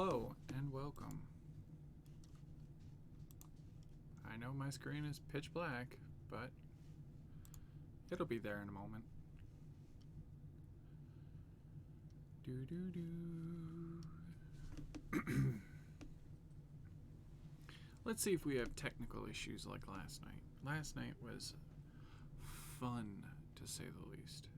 Hello and welcome. I know my screen is pitch black, but it'll be there in a moment. Let's see if we have technical issues like last night. Last night was fun, to say the least.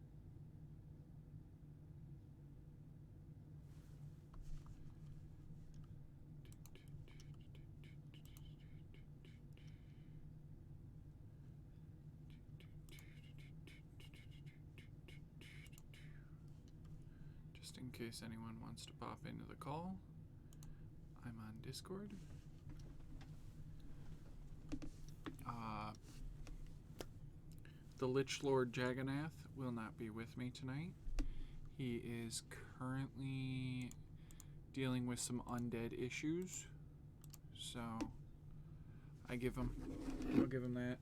Just in case anyone wants to pop into the call, I'm on Discord. The Lich Lord Jagannath will not be with me tonight. He is currently dealing with some undead issues, so I'll give him that.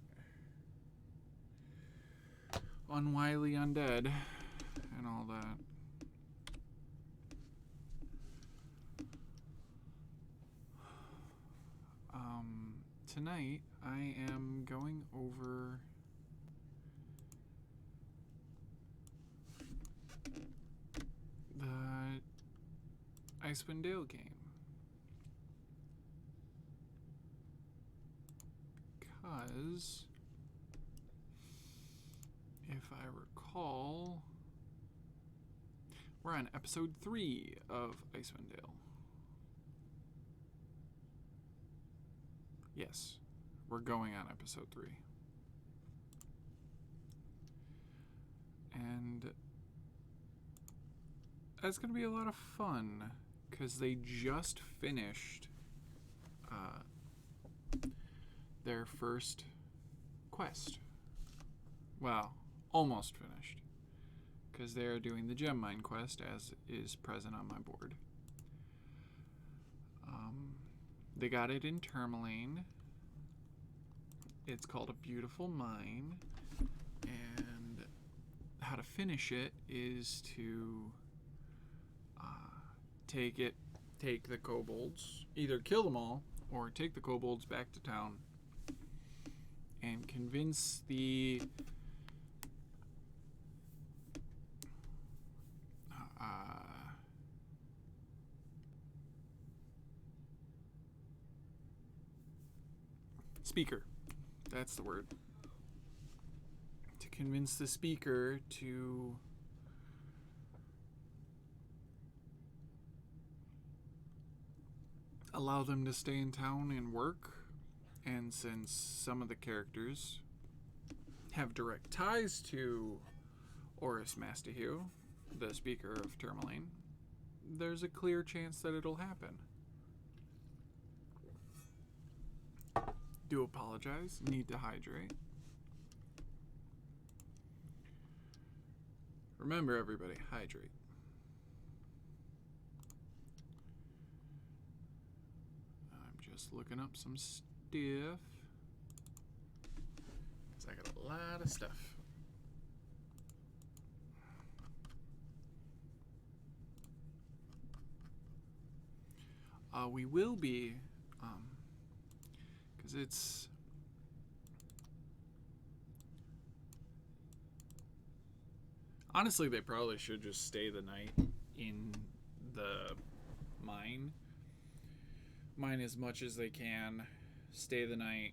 Unwily undead and all that. Tonight I am going over the Icewind Dale game, because if I recall, we're on episode 3 of Icewind Dale. Yes, we're going on episode 3. And that's going to be a lot of fun, because they just finished their first quest. Well, almost finished, because they are doing the gem mine quest, as is present on my board. They got it in Tourmaline. It's called A Beautiful Mine, and how to finish it is to take the kobolds, either kill them all or take the kobolds back to town and convince the speaker. That's the word. To convince the speaker to allow them to stay in town and work. And since some of the characters have direct ties to Oris Mastihu, the speaker of Tourmaline, there's a clear chance that it'll happen. Do apologize. Need to hydrate. Remember, everybody, hydrate. I'm just looking up some stuff, because I got a lot of stuff. We will be, because it's honestly, they probably should just stay the night in the mine as much as they can. Stay the night.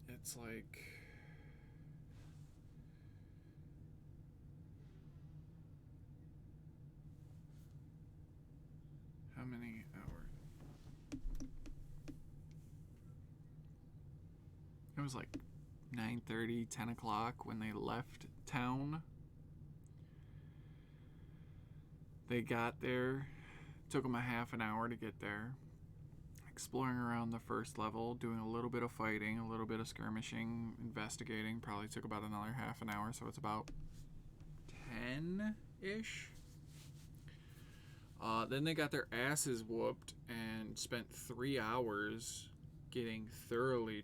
It's like, how many hours? It was like 9:30, 10 o'clock when they left town. They got there. Took them a half an hour to get there. Exploring around the first level, doing a little bit of fighting, a little bit of skirmishing, investigating. Probably took about another half an hour, so it's about 10-ish. Then they got their asses whooped and spent 3 hours getting thoroughly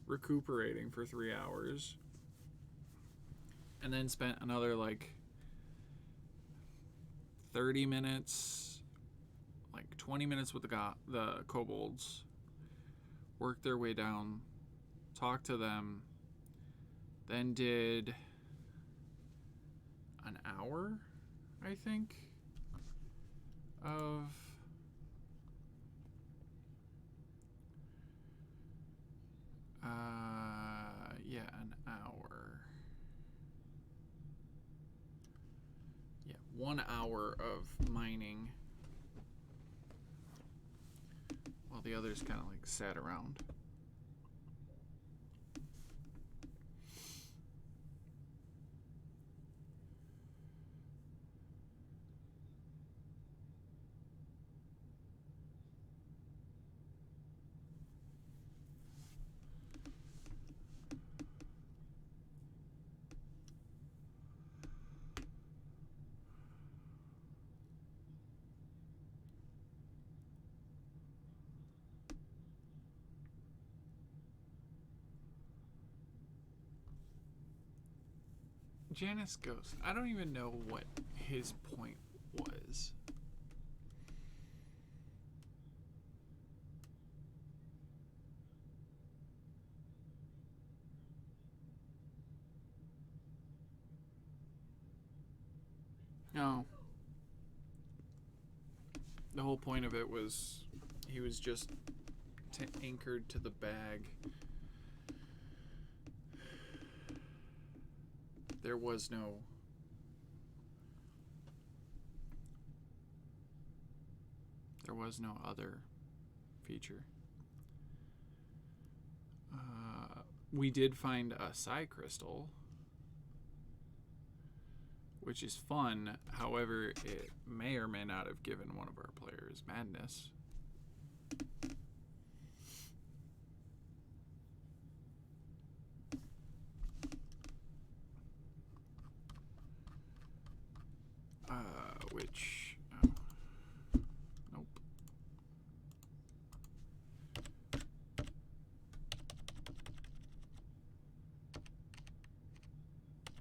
recuperating for 3 hours. And then spent another 30 minutes, like 20 minutes with the kobolds, worked their way down, talked to them, then did an hour, I think, of an hour. Yeah, 1 hour of mining while the others kind of like sat around. Janus Ghost. I don't even know what his point was. No. The whole point of it was he was just anchored to the bag. There was no other feature. We did find a psi crystal, which is fun. However, it may or may not have given one of our players madness. Nope.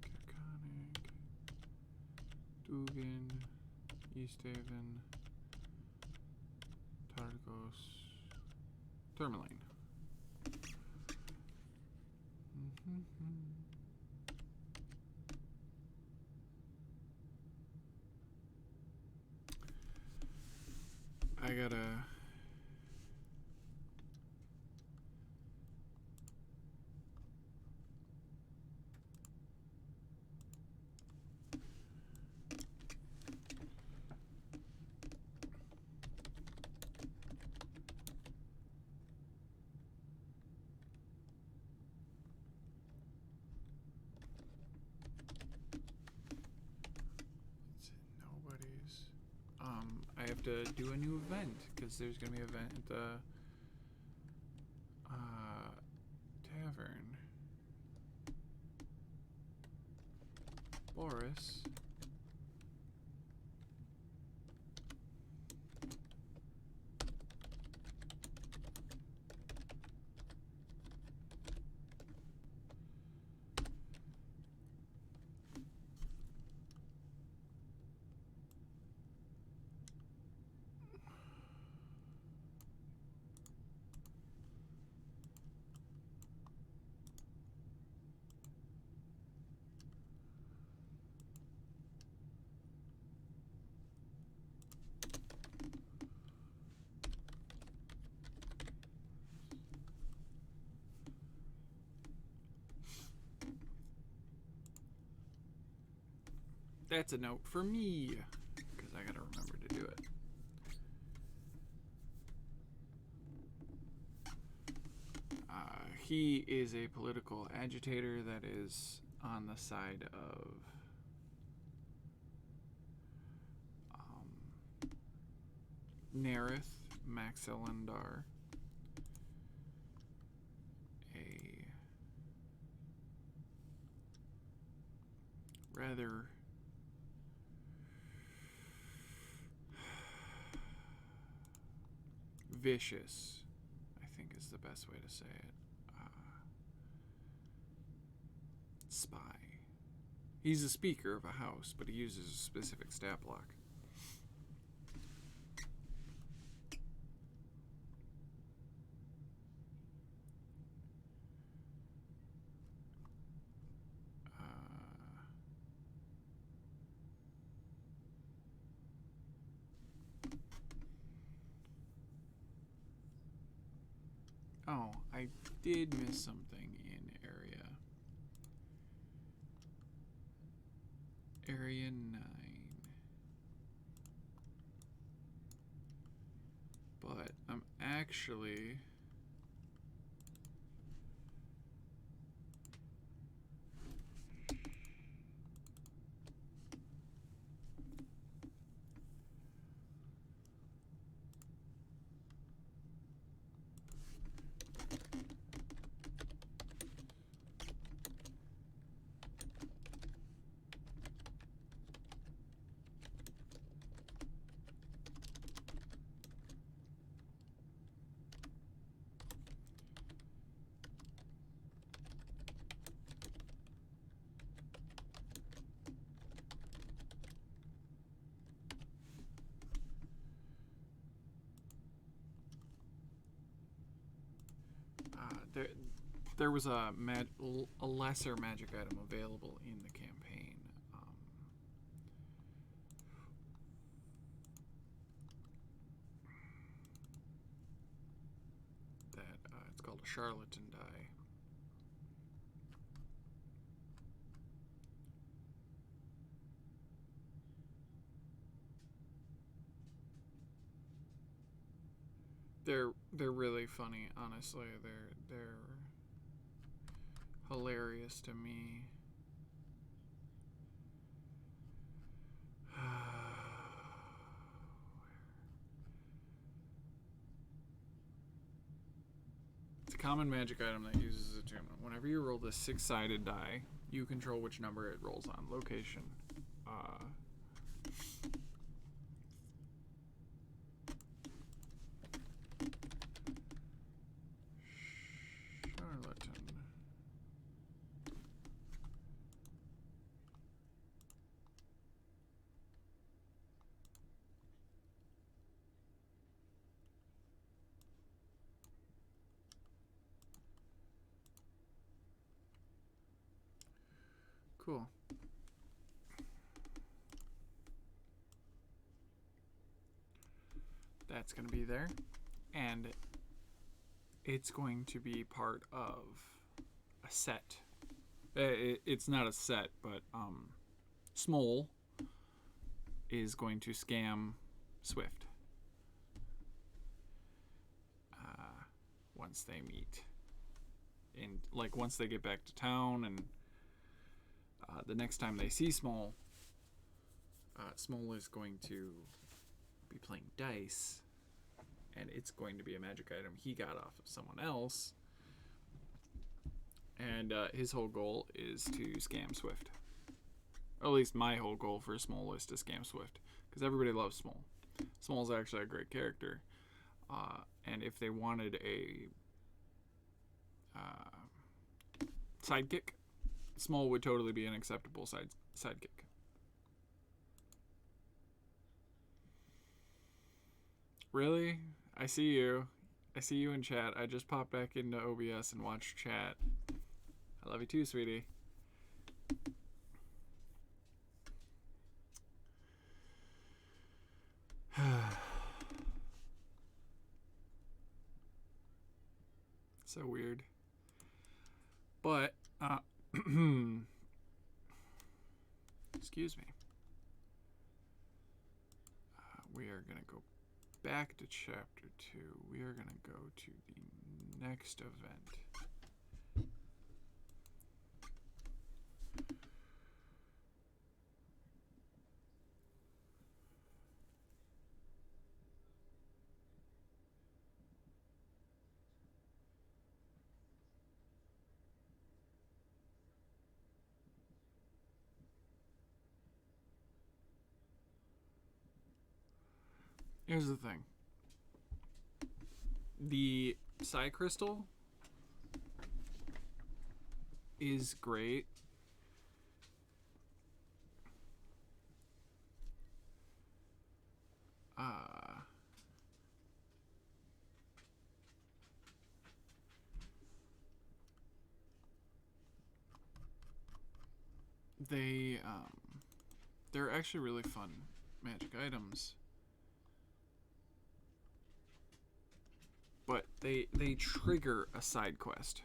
Caconic, Dugan, Easthaven, Targos, Tourmaline. I gotta... Nobody's... I have to do a new event, because there's going to be an event at the tavern. Boris. That's a note for me, because I gotta remember to do it. He is a political agitator that is on the side of Nerith Maxilendar, a rather vicious, I think is the best way to say it, spy. He's a speaker of a house, but he uses a specific stat block. Oh, I did miss something in area. Area 9. But I'm actually... there was a lesser magic item available in the campaign. It's called a charlatan die. They're really funny, honestly. They're hilarious to me. It's a common magic item that uses attunement. Whenever you roll the 6-sided die, you control which number it rolls on. Location. Charlatan. Cool. That's going to be there. And it's going to be part of a set. It's not a set, but Smole is going to scam Swift once they meet. And like once they get back to town, and the next time they see Smole, Smole is going to be playing dice, and it's going to be a magic item he got off of someone else. And his whole goal is to scam Swift. Or at least my whole goal for Smole is to scam Swift, because everybody loves Smole. Smole's actually a great character. And if they wanted a sidekick, Smole would totally be an acceptable sidekick. Really? I see you. I see you in chat. I just popped back into OBS and watched chat. I love you too, sweetie. So weird. But, excuse me. We are going to go back to chapter 2. We are going to go to the next event. Here's the thing. The Psi Crystal is great. They're actually really fun magic items. But they trigger a side quest.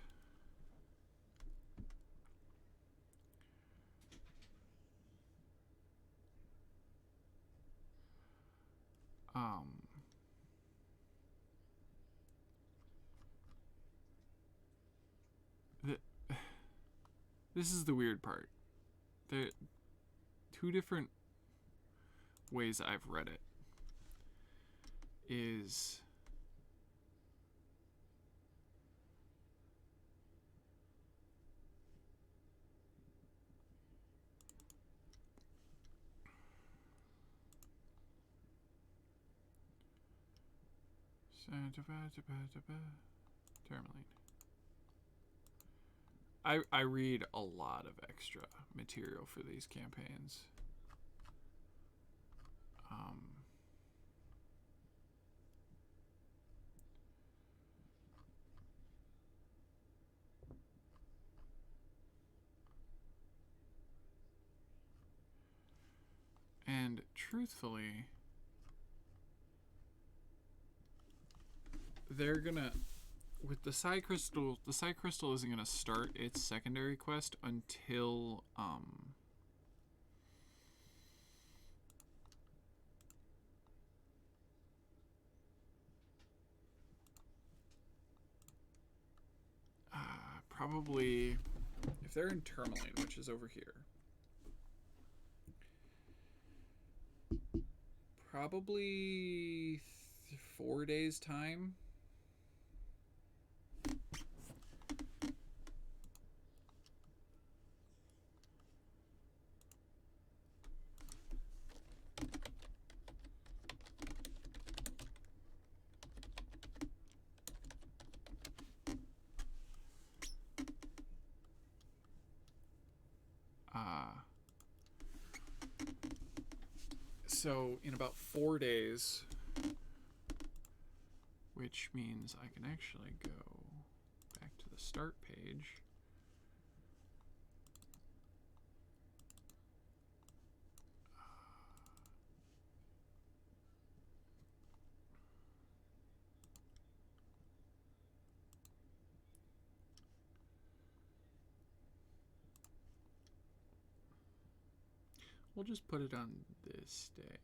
This is the weird part. There are two different ways I've read it. Is Tourmaline. I read a lot of extra material for these campaigns. And truthfully, they're gonna, with the Psi Crystal isn't gonna start its secondary quest until probably, if they're in Tourmaline, which is over here, probably 4 days time. So in about 4 days, which means I can actually go back to the start page. We'll just put it on this day.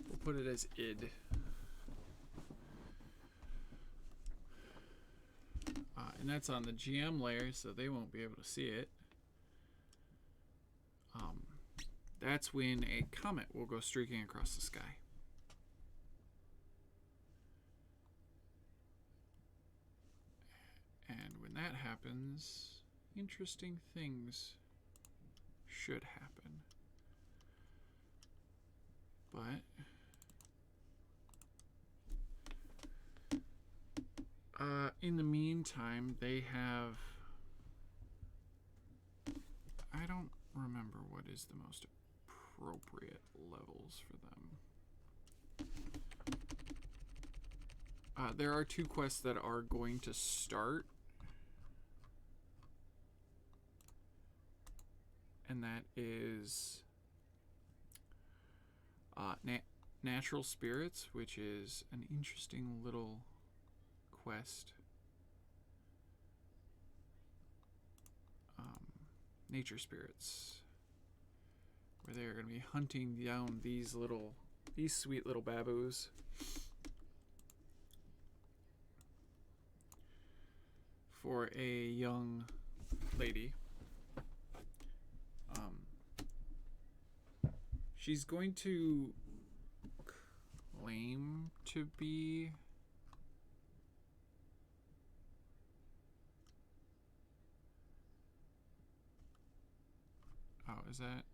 We'll put it as id. And that's on the GM layer, so they won't be able to see it. That's when a comet will go streaking across the sky. And when that happens, interesting things should happen. But in the meantime, they have, I don't remember what is the most appropriate levels for them. There are 2 quests that are going to start, and that is Natural Spirits, which is an interesting little quest. Nature Spirits, where they're going to be hunting down these sweet little baboos. For a young lady. She's going to claim to be is that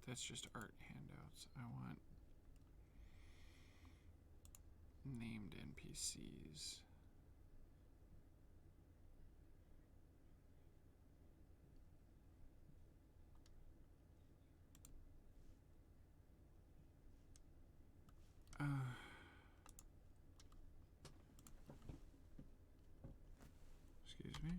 that's just art handouts. I want named NPCs. Excuse me.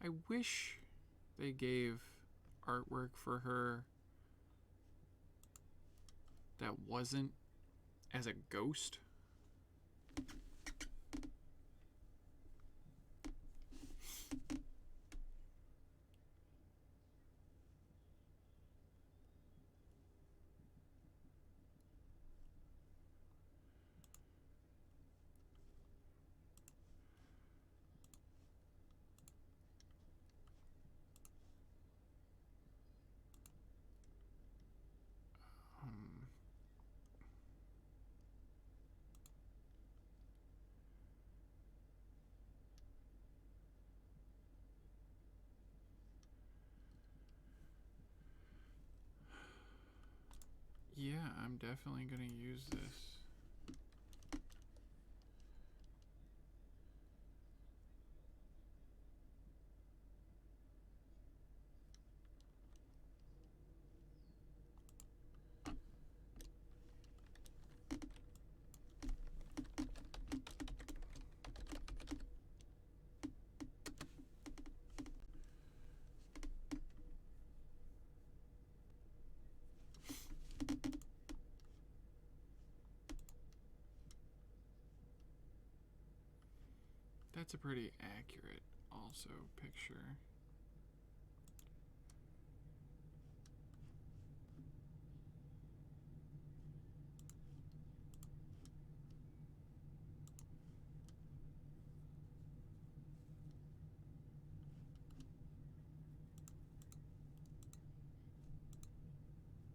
I wish they gave artwork for her that wasn't as a ghost. Yeah, I'm definitely gonna use this. That's a pretty accurate also picture.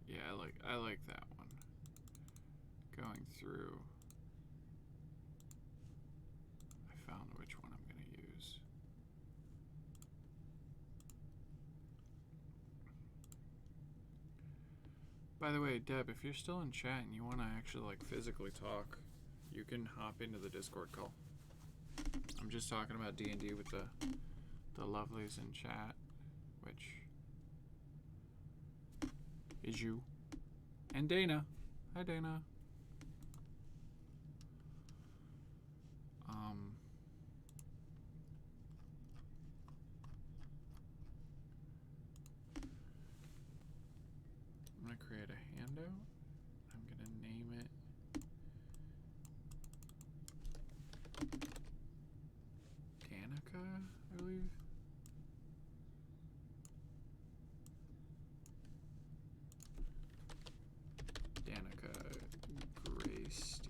Yeah, I like that one. Going through, I found which one I'm going to use. By the way, Deb, if you're still in chat and you want to actually like physically talk, you can hop into the Discord call. I'm just talking about D&D with the lovelies in chat, which is you and Dana. Hi, Dana. I'm gonna create a handout. I'm gonna name it Danica, I believe. Danica Graysteel.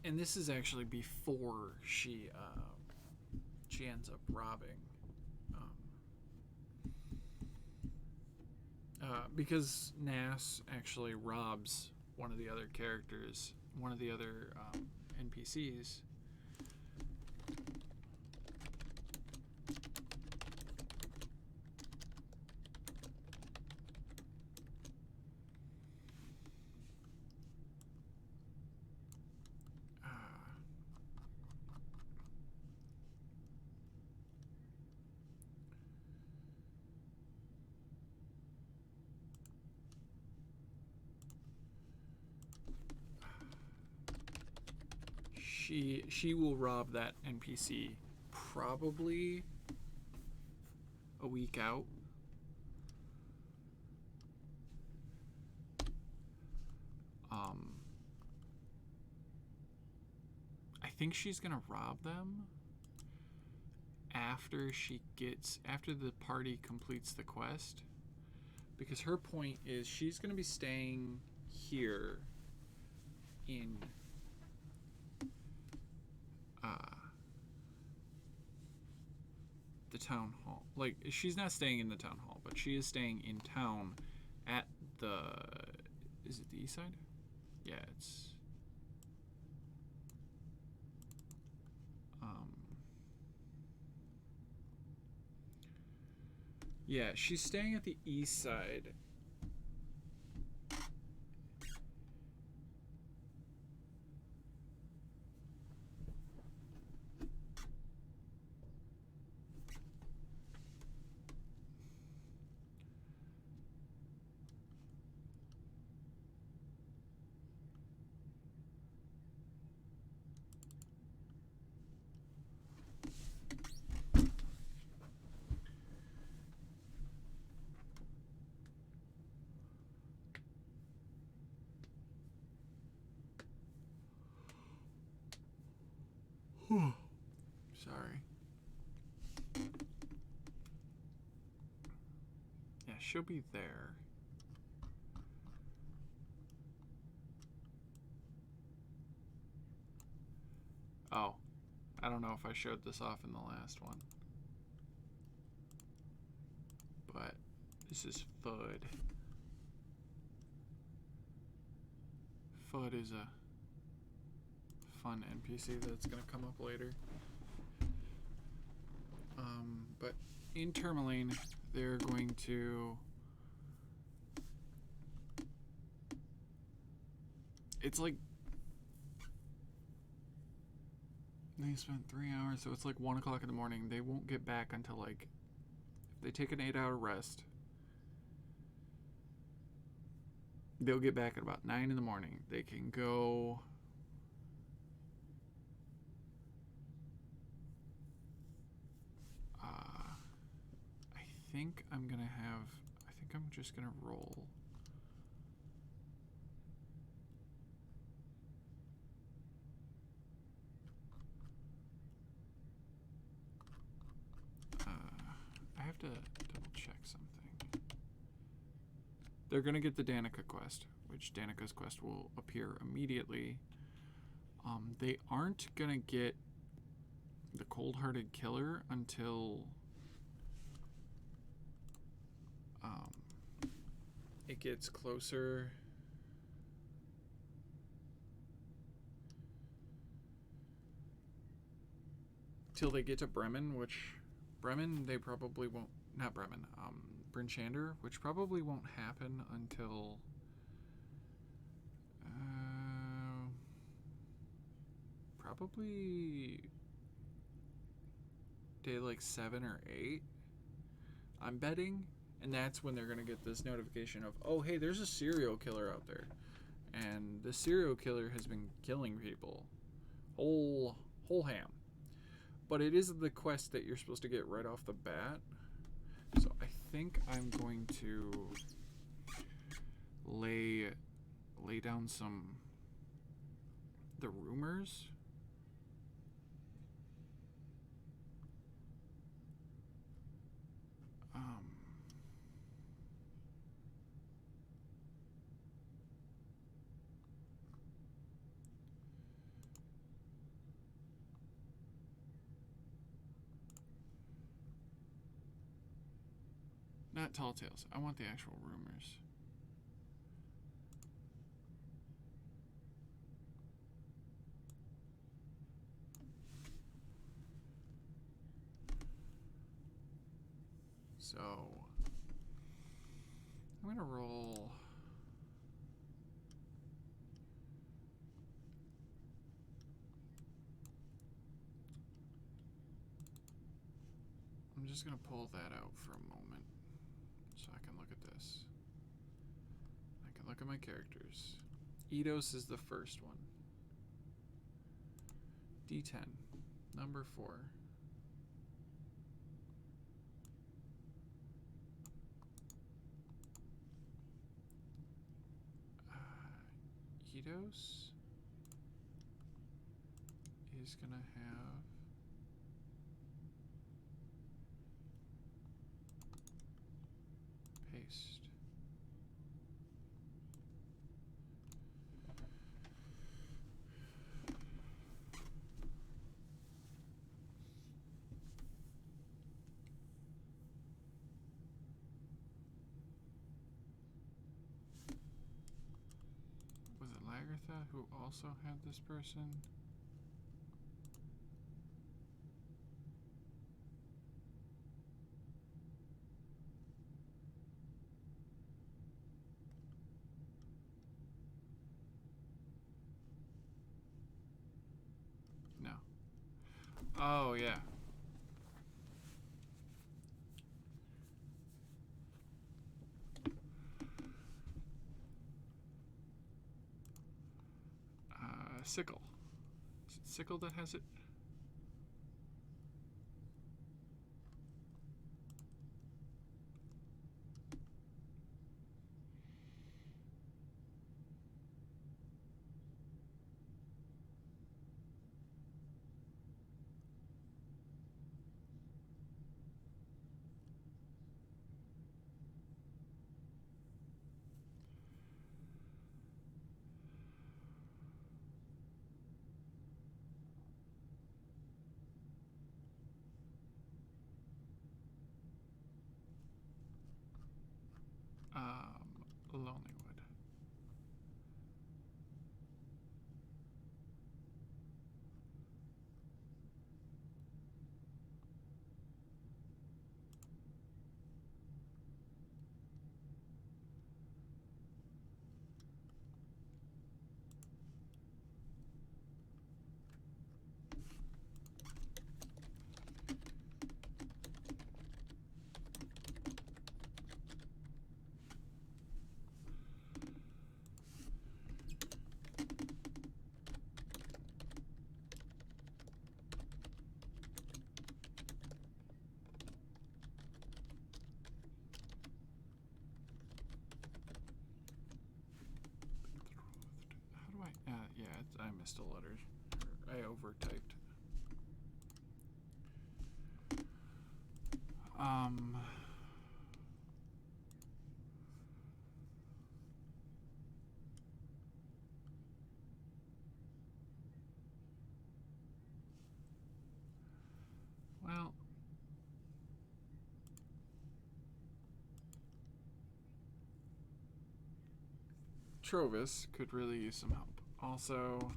And this is actually before she ends up robbing, because Nass actually robs one of the other characters, one of the other NPCs. She will rob that NPC probably a week out. I think she's gonna rob them after the party completes the quest, because her point is she's gonna be staying here in the town hall. Like, she's not staying in the town hall, but she is staying in town at the, is it the east side? Yeah, it's Yeah, she's staying at the east side. Sorry. Yeah, she'll be there. Oh, I don't know if I showed this off in the last one. But this is Fudd. Fudd is a fun NPC that's going to come up later. But in Tourmaline, they're going to... It's like... They spent 3 hours, so it's like 1 o'clock in the morning. They won't get back until like... If they take an 8-hour rest, they'll get back at about 9 in the morning. They can go... I think I'm gonna have... I think I'm just gonna roll... I have to double check something. They're gonna get the Danica quest, which Danica's quest will appear immediately. They aren't gonna get the Cold-Hearted Killer until it gets closer. Till they get to Bremen, which Bremen they probably won't. Not Bremen. Bryn Shander, which probably won't happen until probably day like 7 or 8. I'm betting, and that's when they're gonna get this notification of, oh hey, there's a serial killer out there, and the serial killer has been killing people, whole ham. But it is the quest that you're supposed to get right off the bat. So I think I'm going to lay down the rumors. Not tall tales. I want the actual rumors. So I'm gonna roll. I'm just gonna pull that out for a moment so I can look at this. I can look at my characters. Eidos is the first one. D10, number 4. Eidos is gonna have paste. Was it Lagertha who also had this person? Oh, yeah. Sickle. Is it Sickle that has it? Lonelywood. Yeah, I missed a letter. I overtyped. Well, Trovis could really use some help. Also,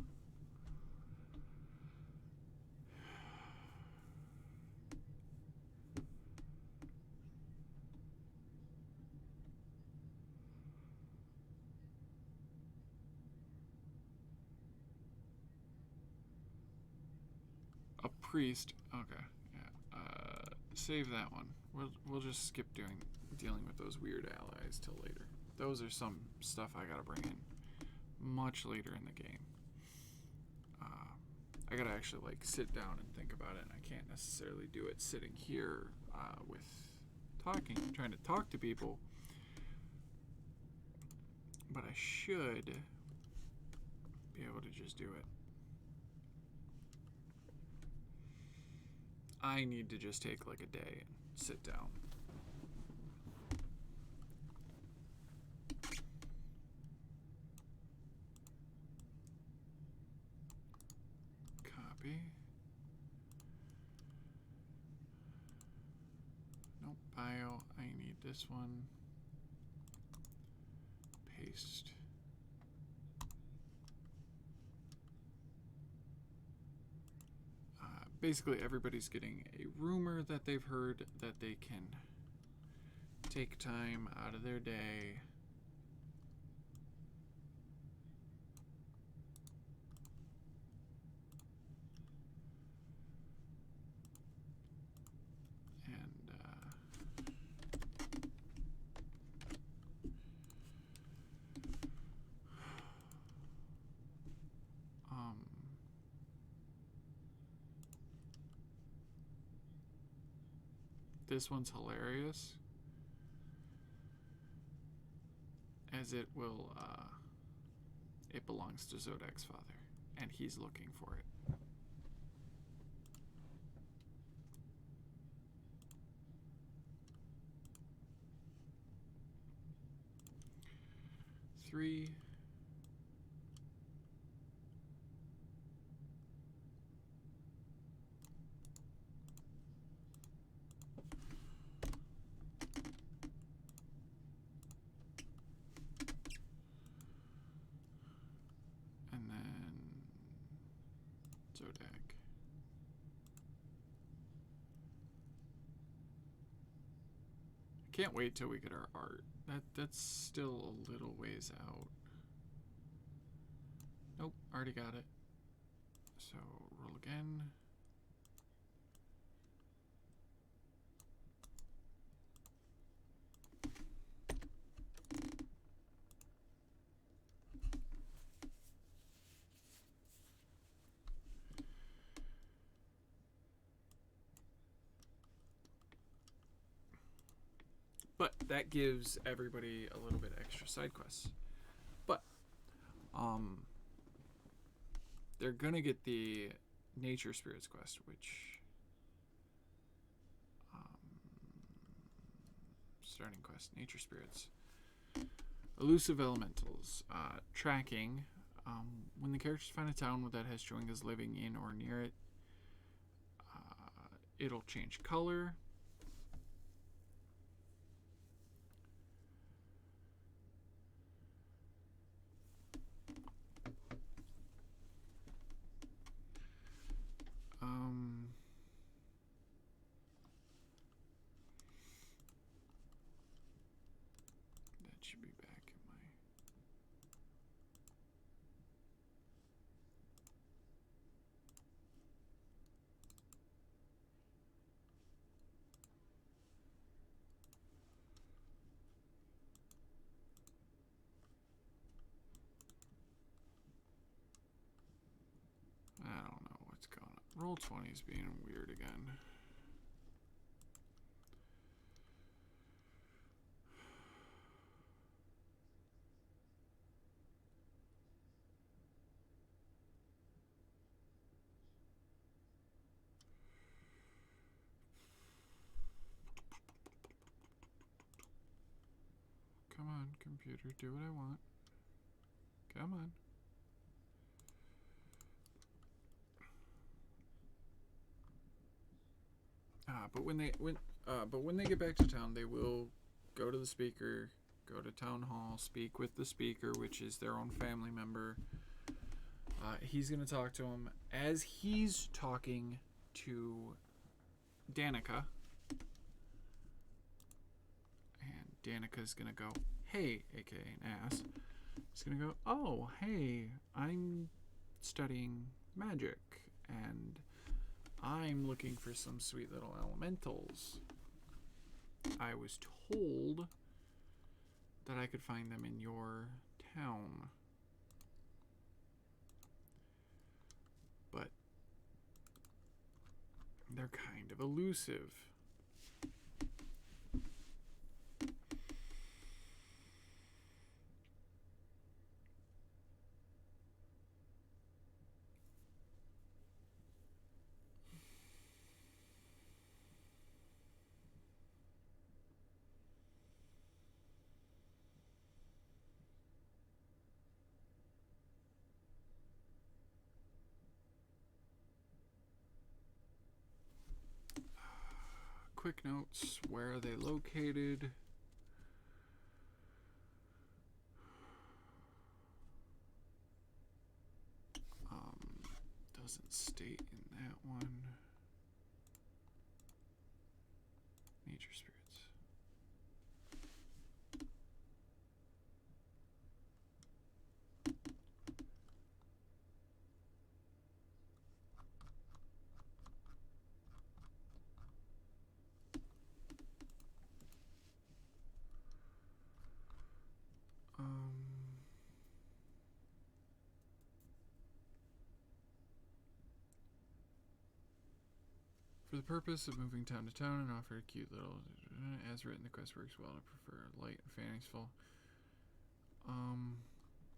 a priest. Okay, yeah. Save that one. We'll just skip dealing with those weird allies till later. Those are some stuff I gotta bring in much later in the game. I gotta actually like sit down and think about it, and I can't necessarily do it sitting here with trying to talk to people. But I should be able to just do it. I need to just take like a day and sit down. Copy. Nope, bio. I need this one. Paste. Basically, everybody's getting a rumor that they've heard that they can take time out of their day and this one's hilarious, as it will, it belongs to Zodak's father, and he's looking for it. Three. And then Zodak. I can't wait till we get our art. That's still a little ways out. Nope, already got it. So roll again. that gives everybody a little bit extra side quests. But they're gonna get the Nature Spirits quest, which starting quest, Nature Spirits. Elusive Elementals. Tracking. When the characters find a town that has Chewingas living in or near it, it'll change color. That should be back in my... I don't know what's going on. Roll20 is being weird again. Come on, computer, do what I want. Come on. But when they get back to town, they will go to the speaker, go to town hall, speak with the speaker, which is their own family member. He's gonna talk to him as he's talking to Danica, and Danica's gonna go, "Hey," aka an ass. He's gonna go, "Oh, hey, I'm studying magic, and I'm looking for some sweet little elementals. I was told that I could find them in your town. But they're kind of elusive." Quick notes, where are they located? Doesn't state in that one. Nature Spirits. For the purpose of moving town to town and offer a cute little... As written, the quest works well. I prefer light and fanciful.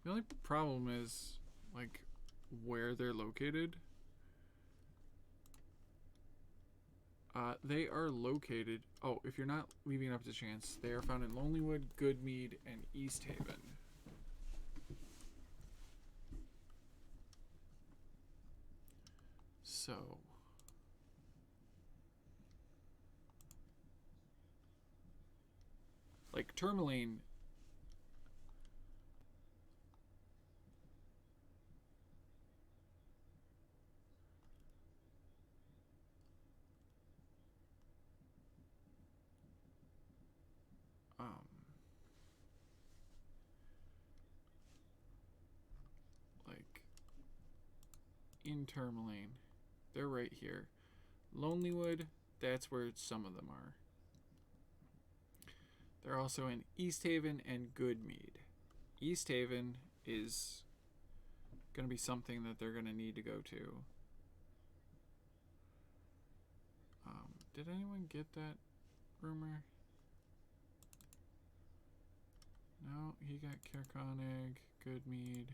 The only problem is, like, where they're located. They are located... Oh, if you're not leaving it up to chance, they are found in Lonelywood, Goodmead, and East Haven. So... Like, Tourmaline... like, in Tourmaline, they're right here. Lonelywood, that's where some of them are. They're also in East Haven and Goodmead. East Haven is going to be something that they're going to need to go to. Did anyone get that rumor? he got Kerkonig, Goodmead,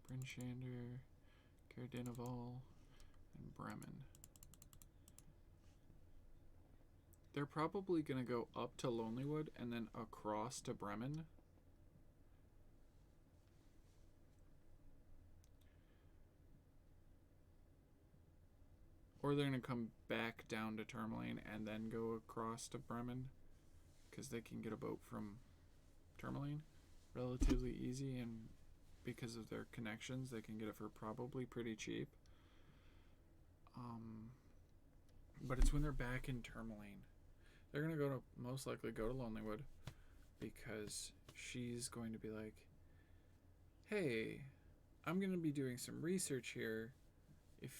Brinshander, Cardinival, and Bremen. They're probably going to go up to Lonelywood and then across to Bremen. Or they're going to come back down to Tourmaline and then go across to Bremen, because they can get a boat from Tourmaline relatively easy, and because of their connections, they can get it for probably pretty cheap. But it's when they're back in Tourmaline. They're going to most likely go to Lonelywood, because she's going to be like, hey, I'm going to be doing some research here. If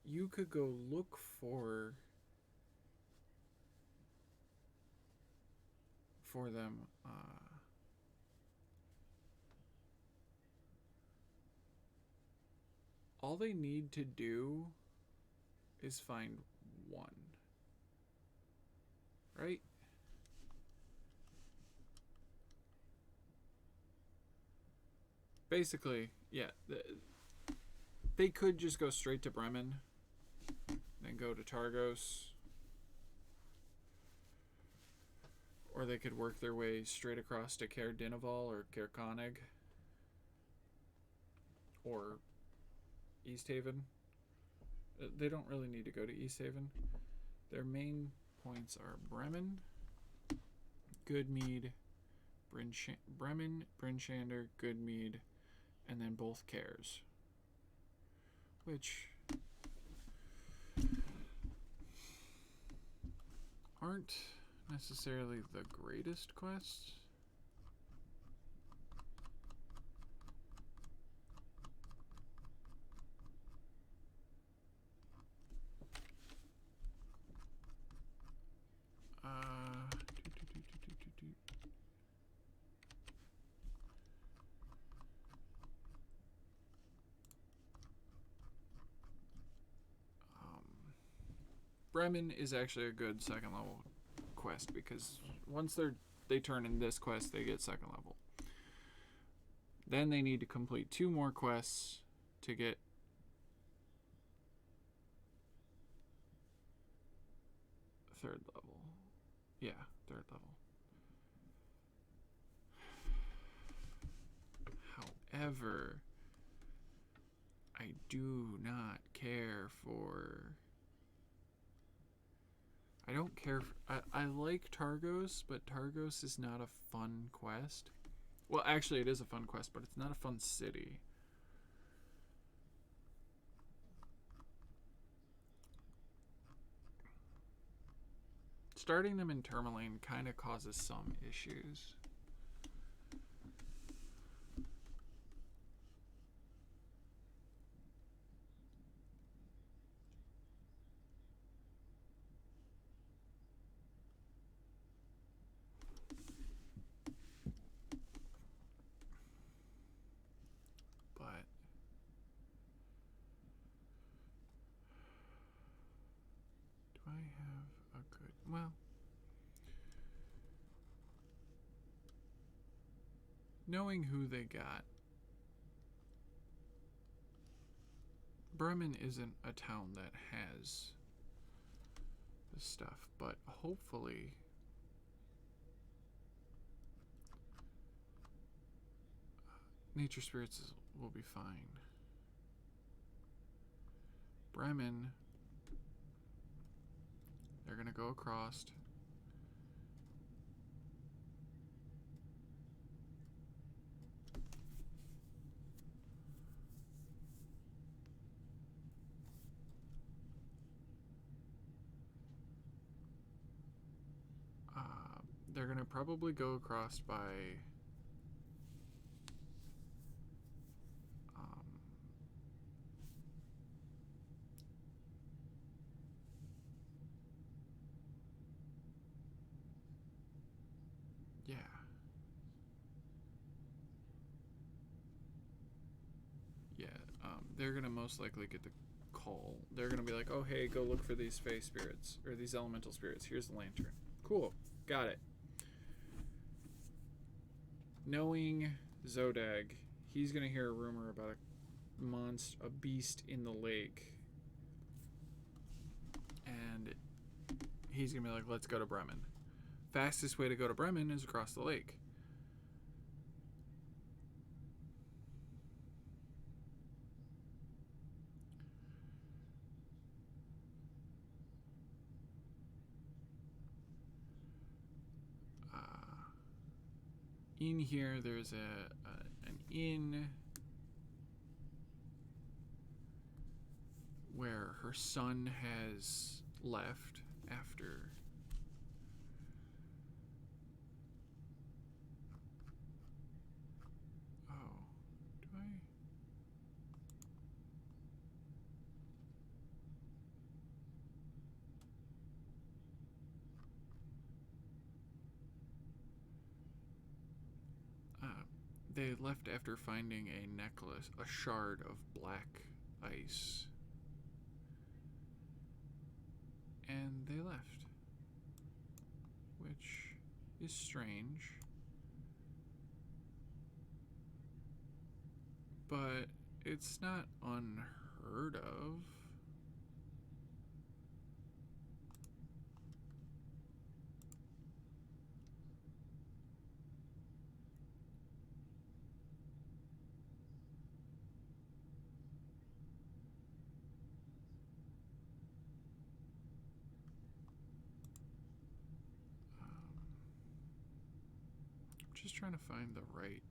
you could go look for them, all they need to do is find one, right? Basically, yeah, they could just go straight to Bremen, then go to Targos, or they could work their way straight across to Cardinival or Kerkonig or East Haven. They don't really need to go to East Haven. Their main points are Bremen, Goodmead, Bremen, Brinshander, Goodmead, and then both Cares, which aren't necessarily the greatest quests. Bremen is actually a good second level quest, because once they turn in this quest, they get second level. Then they need to complete 2 more quests to get third level. Yeah, third level. However, I do not care for... I don't care for... I like Targos, but Targos is not a fun quest. Well, actually, it is a fun quest, but it's not a fun city. Starting them in Tourmaline kind of causes some issues. Well, knowing who they got, Bremen isn't a town that has this stuff, but hopefully nature spirits will be fine. Bremen, they're gonna go across. They're gonna probably go across by yeah. Yeah, they're gonna most likely get the call. They're gonna be like, oh hey, go look for these fae spirits, or these elemental spirits. Here's the lantern. Cool, got it. Knowing Zodag, he's gonna hear a rumor about a beast in the lake, and he's gonna be like, let's go to Bremen. Fastest way to go to Bremen is across the lake. In here, there's an inn where her son has left after. Oh, do I? They left after finding a necklace, a shard of black ice. And they left. Which is strange. But it's not unheard of. Just trying to find the right.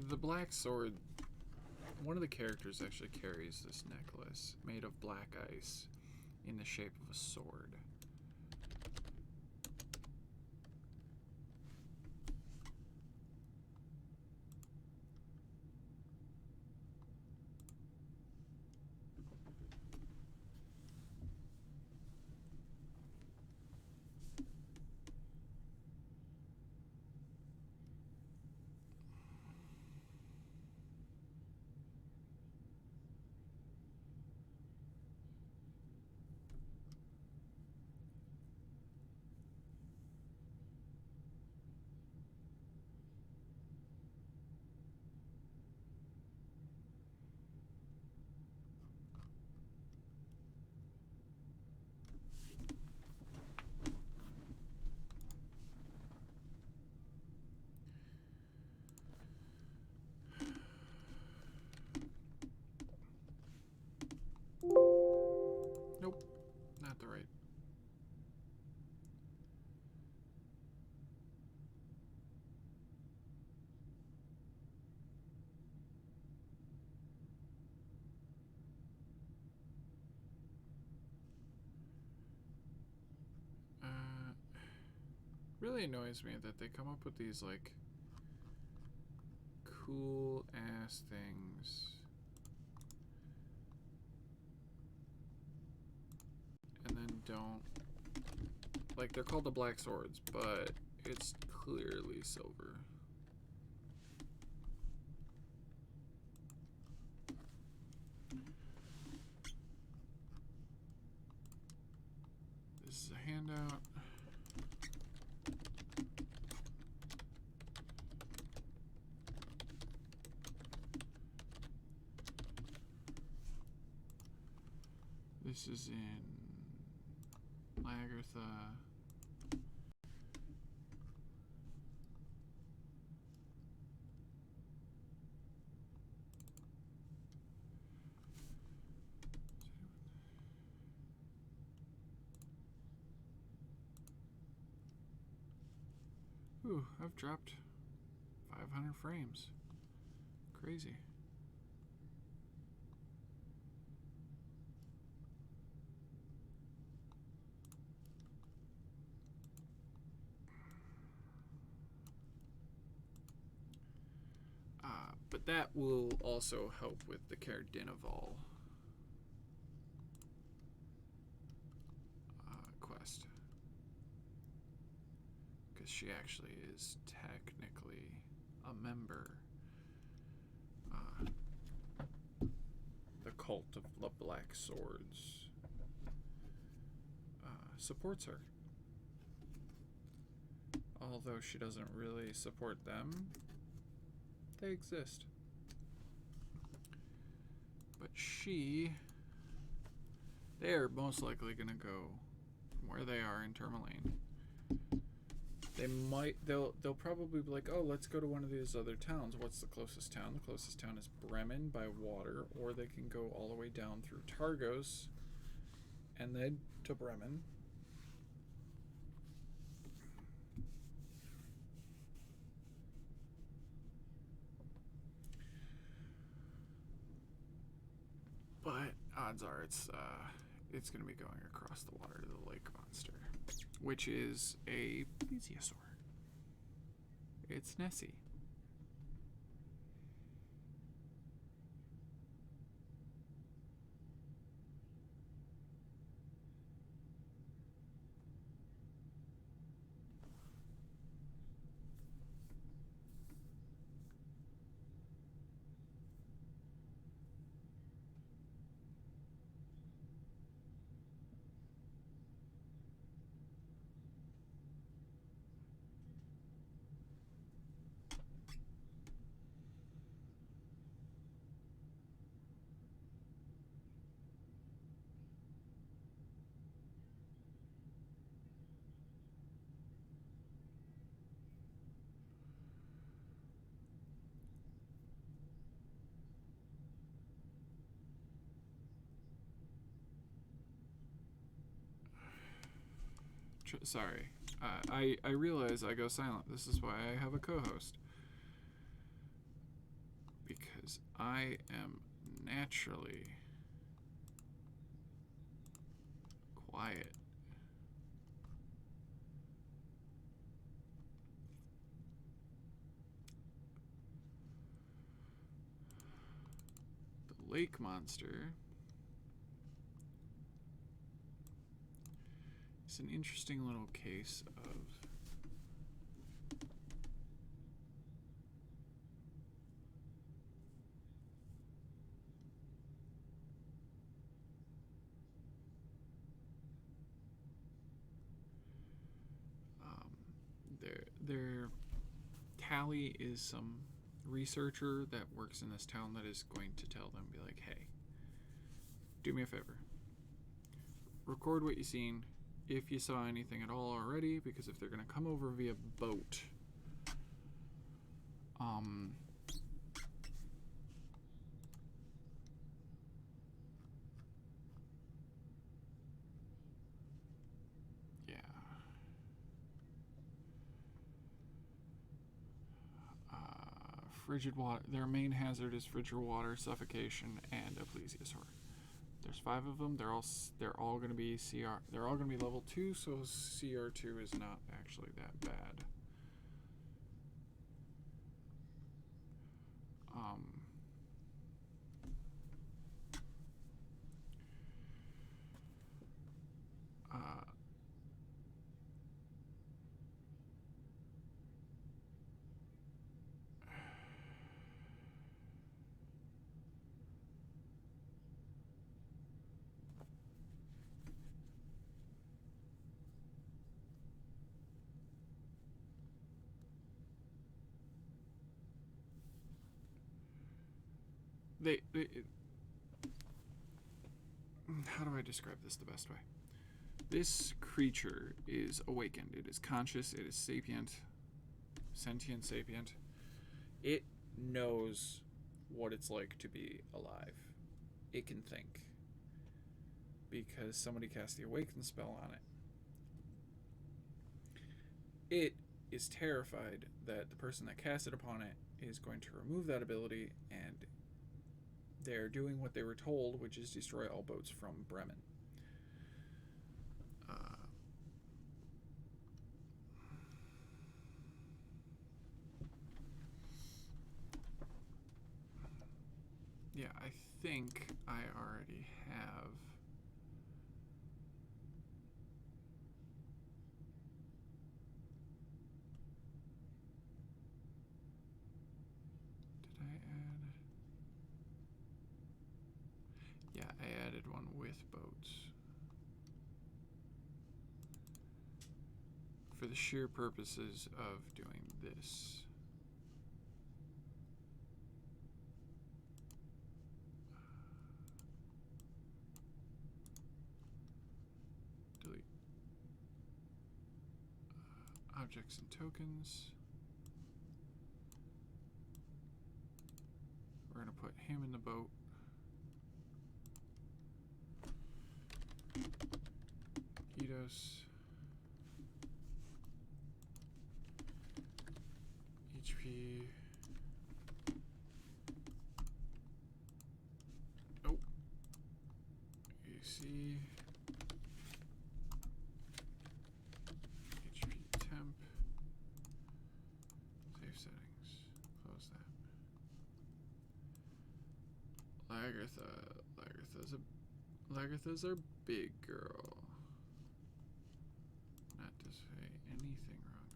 The black sword, one of the characters actually carries this necklace made of black ice in the shape of a sword. Nope, not the right. Really annoys me that they come up with these like cool ass things and then don't, like, they're called the black swords, but it's clearly silver. This is a handout. This is in Lagertha. Ooh, I've dropped 500 frames. Crazy. But that will also help with the Cardinival quest. Because she actually is technically a member. The Cult of the Black Swords supports her. Although she doesn't really support them, they exist. But they're most likely going to go from where they are in Tourmaline. They'll probably be like, oh, let's go to one of these other towns. What's the closest town? The closest town is Bremen by water, or they can go all the way down through Targos and then to Bremen. But odds are it's going to be going across the water to the lake monster, which is a plesiosaur. It's Nessie. Sorry. I realize I go silent. This is why I have a co-host. Because I am naturally quiet. The lake monster is an interesting little case of their Tally is some researcher that works in this town that is going to tell them, be like, hey, do me a favor. Record what you've seen, if you saw anything at all already, because if they're going to come over via boat, frigid water. Their main hazard is frigid water, suffocation, and a plesiosaur. There's 5 of them. They're all going to be CR. They're all going to be level 2, so CR2 is not actually that bad. How do I describe this the best way? This creature is awakened. It is conscious. It is sapient. Sentient sapient. It knows what it's like to be alive. It can think. Because somebody cast the awaken spell on it. It is terrified that the person that cast it upon it is going to remove that ability, and they're doing what they were told, which is destroy all boats from Bremen. Yeah, I think I already have. Did I add? Yeah, I added one with boats. For the sheer purposes of doing this. Delete. Objects and tokens. We're going to put him in the boat. Eidos. HP. Nope. AC. HP temp. Save settings. Close that. Lagertha. Lagertha's our big girl. Not to say anything wrong.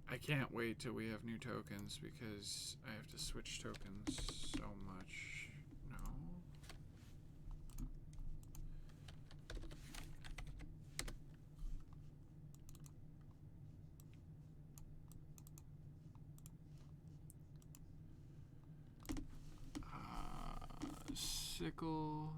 I can't wait till we have new tokens because I have to switch tokens so much. No. Sickle.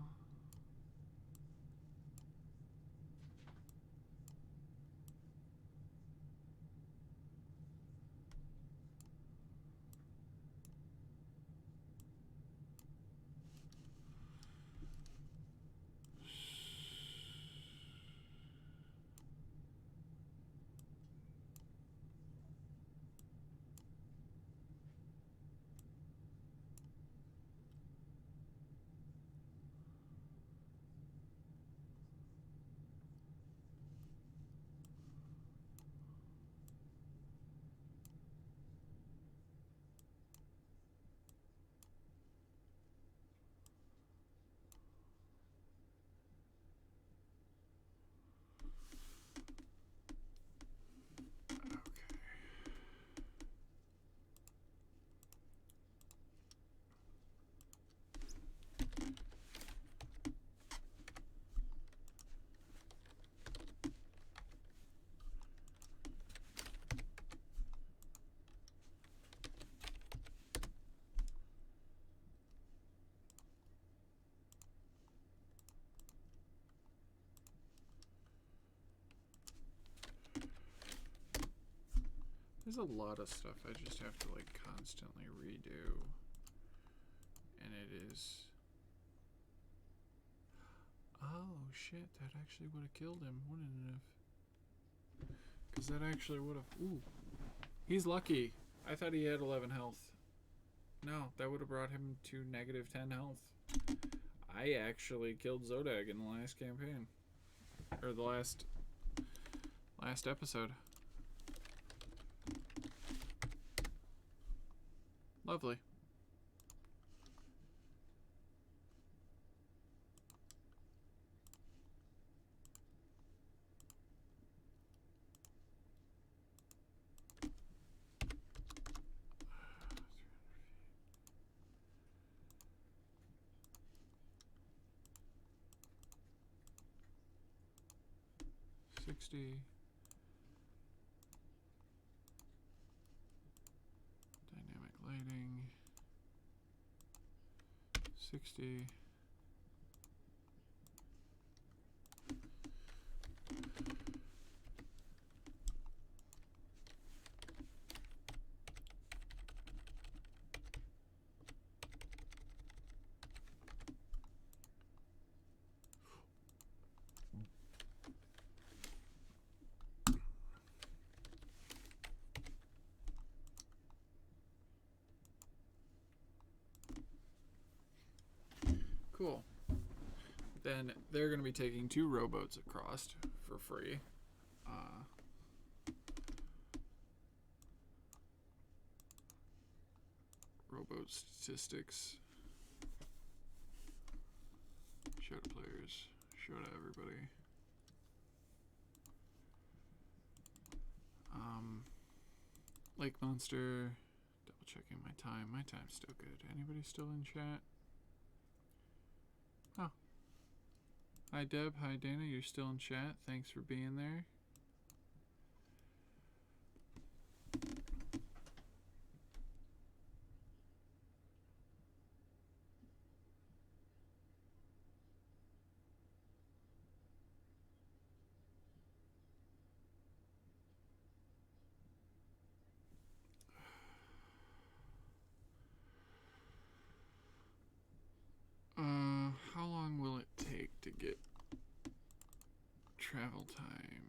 There's a lot of stuff I just have to like constantly redo. And it is... Oh shit, that actually would have killed him, wouldn't it have? Because that actually would have... Ooh. He's lucky. I thought he had 11 health. No, that would have brought him to negative 10 health. I actually killed Zodag in the last campaign. Or the last episode. Lovely. Dynamic lighting. 60. then they're going to be taking 2 rowboats across for free. Rowboat statistics. Show to players. Show to everybody. Lake Monster. Double checking my time. My time's still good. Anybody still in chat? Oh. Hi Deb. Hi Dana. You're still in chat. Thanks for being there. How long will it take to get travel time?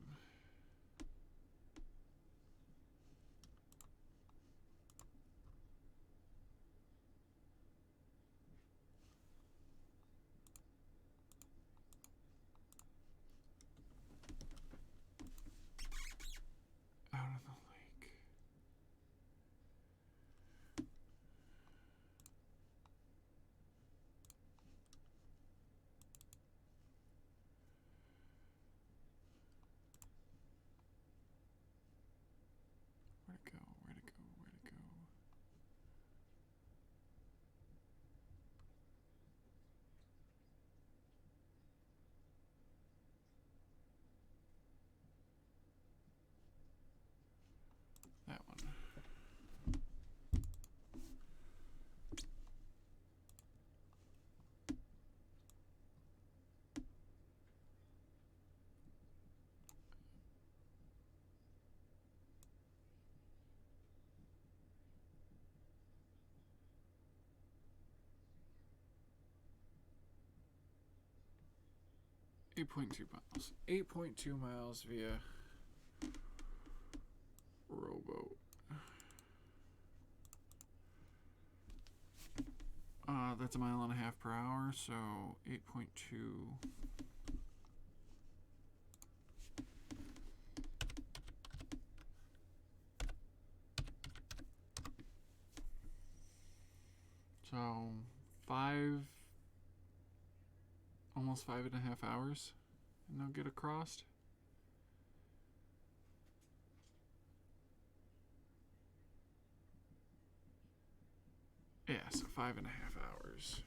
Out of the lake. Where'd it go? Where'd it go? Where'd it go? That one. .2 miles. 8.2 miles via rowboat. That's a mile and a half per hour, so 8.2. So almost 5.5 hours, and they'll get across. Yeah, so 5.5 hours.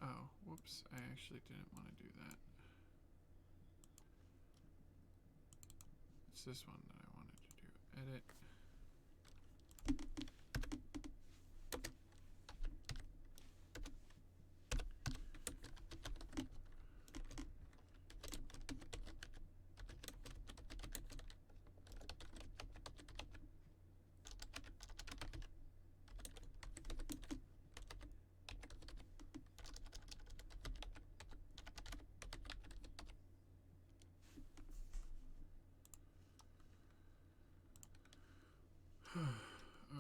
Oh, whoops, I actually didn't want to do that. It's this one that I wanted to do. Edit.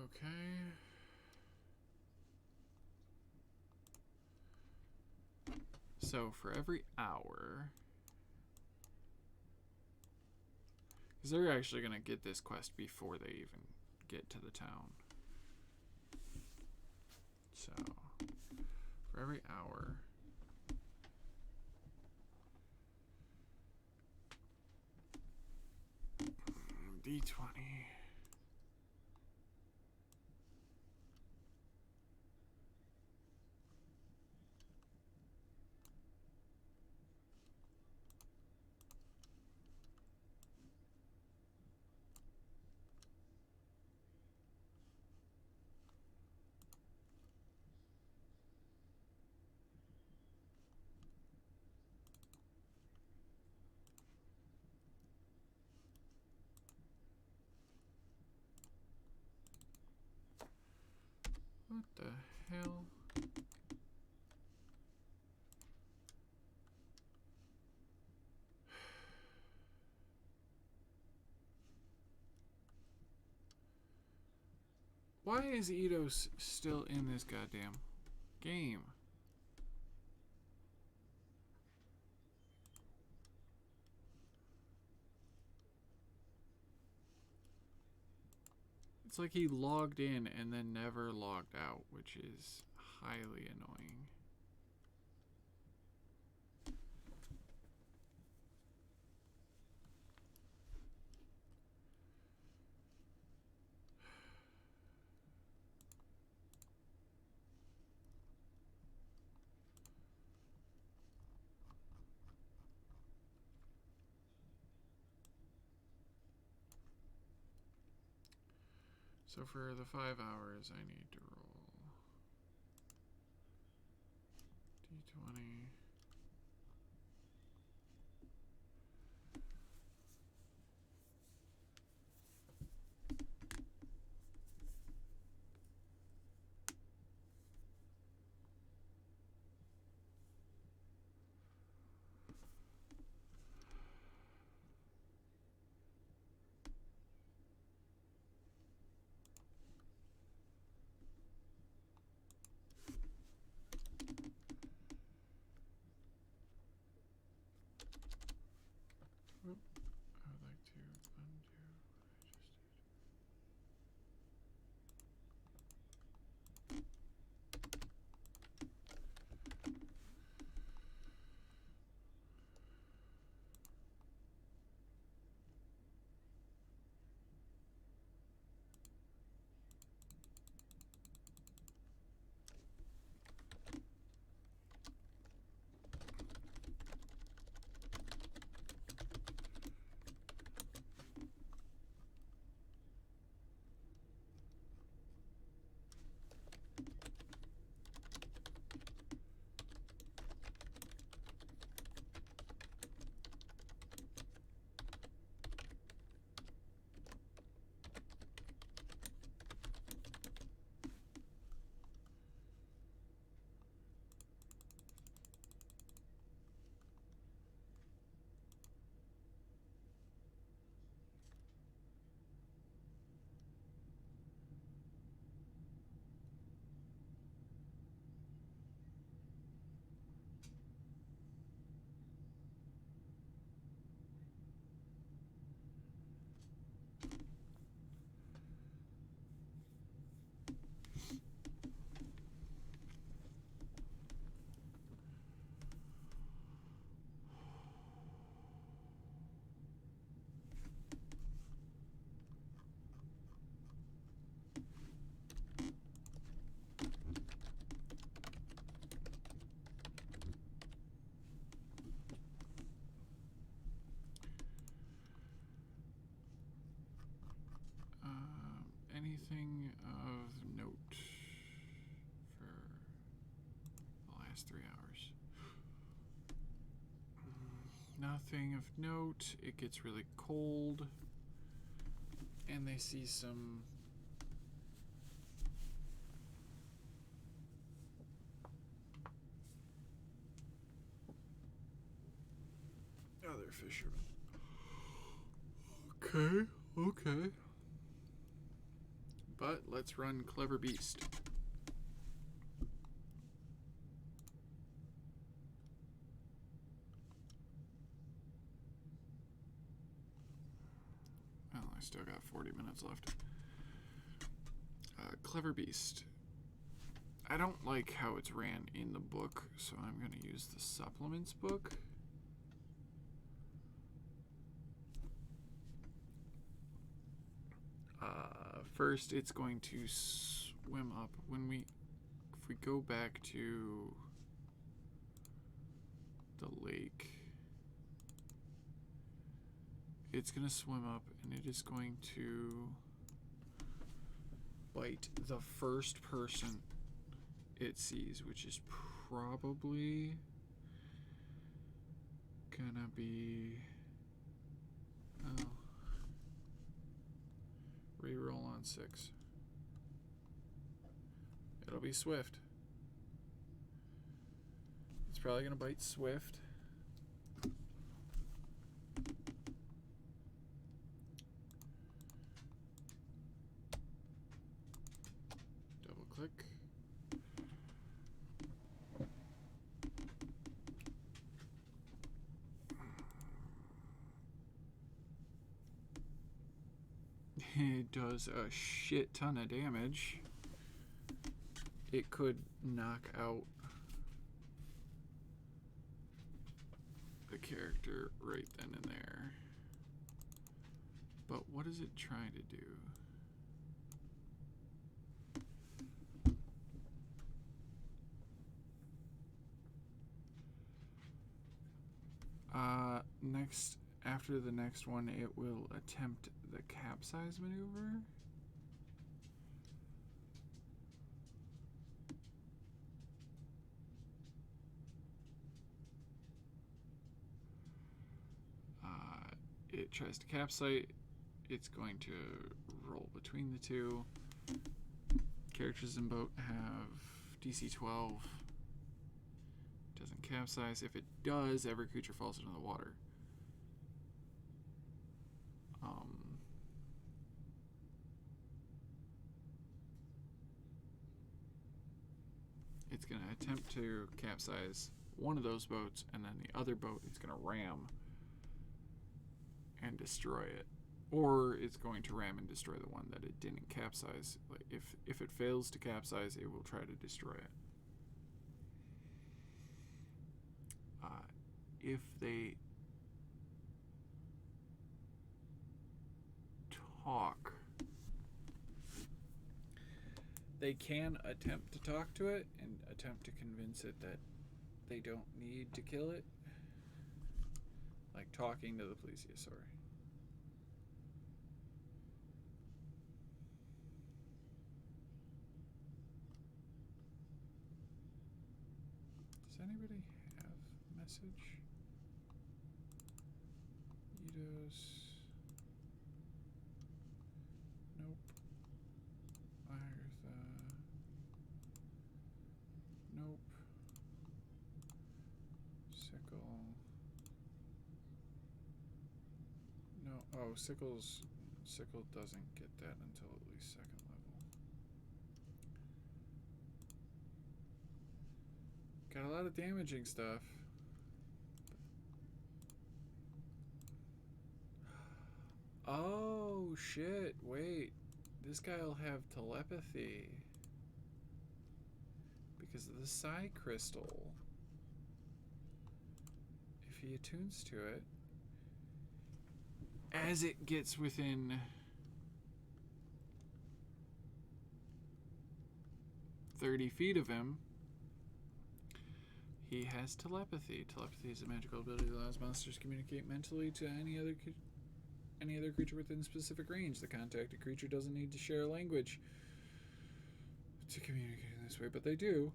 Okay. So for every hour, because they're actually going to get this quest before they even get to the town. So for every hour, D20. What the hell? Why is Eidos still in this goddamn game? It's like he logged in and then never logged out, which is highly annoying. So for the 5 hours, I need to roll D20. Oop. I would like to undo what I just did. Anything of note for the last 3 hours? Nothing of note. It gets really cold, and they see some other fishermen. Okay. But let's run Clever Beast. Well, I still got 40 minutes left. Clever Beast. I don't like how it's ran in the book, so I'm going to use the supplements book. First, it's going to swim up. If we go back to the lake, it's going to swim up, and it is going to bite the first person it sees, which is probably gonna be, reroll on 6. It'll be swift. It's probably going to bite swift. Double click. It does a shit ton of damage. It could knock out the character right then and there. But what is it trying to do? Next, after the next one, it will attempt the capsize maneuver. It tries to capsize. It's going to roll between the two. Characters in boat have DC 12. Doesn't capsize. If it does, every creature falls into the water. It's going to attempt to capsize one of those boats, and then the other boat it's going to ram and destroy it. Or it's going to ram and destroy the one that it didn't capsize. Like if it fails to capsize, it will try to destroy it. If they talk, they can attempt to talk to it and attempt to convince it that they don't need to kill it. Like talking to the plesiosaur. Does anybody have message? Eidos. Nope. Irtha. Nope. Sickle. No. Oh, Sickle doesn't get that until at least second level. Got a lot of damaging stuff. Oh, shit. Wait. This guy will have telepathy. Because of the Psi Crystal. If he attunes to it. As it gets within 30 feet of him, he has telepathy. Telepathy is a magical ability that allows monsters to communicate mentally to any other creature within specific range. The contacted creature doesn't need to share a language to communicate in this way, but they do.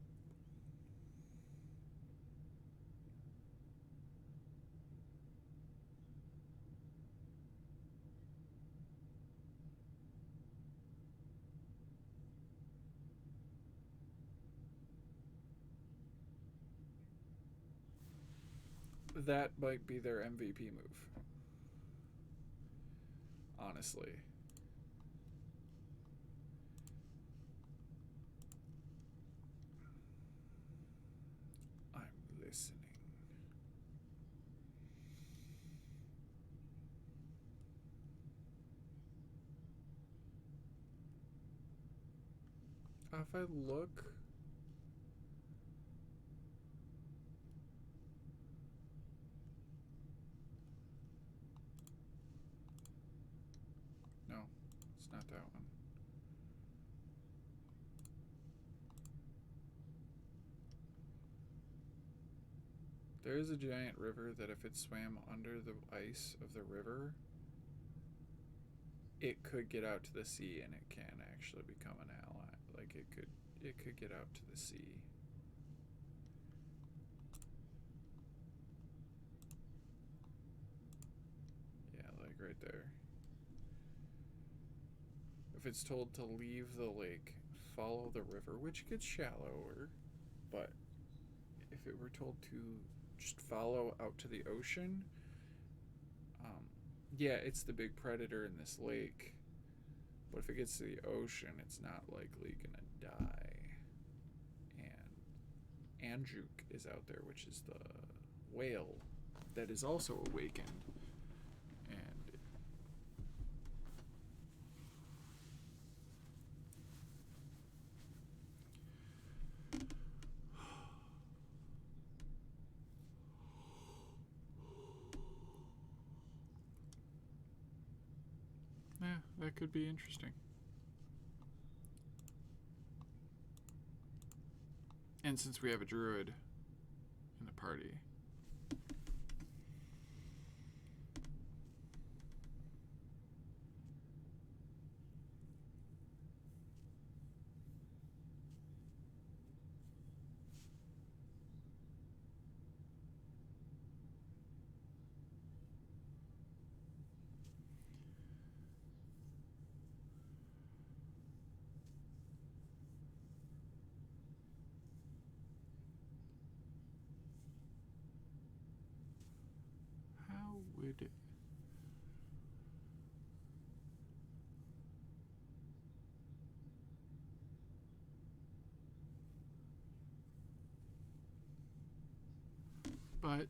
That might be their MVP move. Honestly. I'm listening. If I look... No, it's not that one. There is a giant river that if it swam under the ice of the river, it could get out to the sea, and it can actually become an ally. Like it could get out to the sea. Yeah, like right there. If it's told to leave the lake, follow the river, which gets shallower, but if it were told to just follow out to the ocean, yeah, it's the big predator in this lake, but if it gets to the ocean, it's not likely gonna die. And Anjuk is out there, which is the whale that is also awakened. And yeah, that could be interesting. And since we have a druid in the party, how would it... But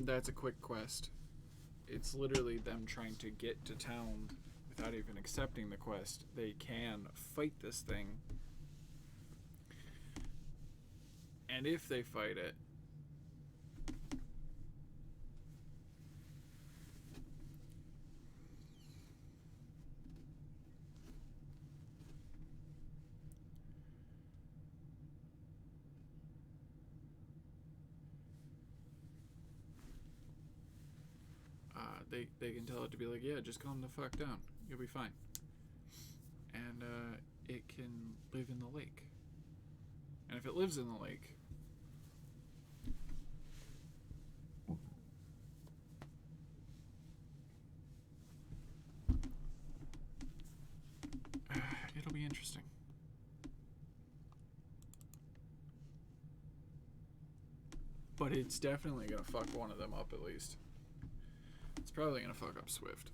that's a quick quest. It's literally them trying to get to town without even accepting the quest. They can fight this thing. And if they fight it, they can tell it to be like, yeah, just calm the fuck down. You'll be fine. And it can live in the lake. And if it lives in the lake, it'll be interesting. But it's definitely going to fuck one of them up at least. It's probably going to fuck up Swift.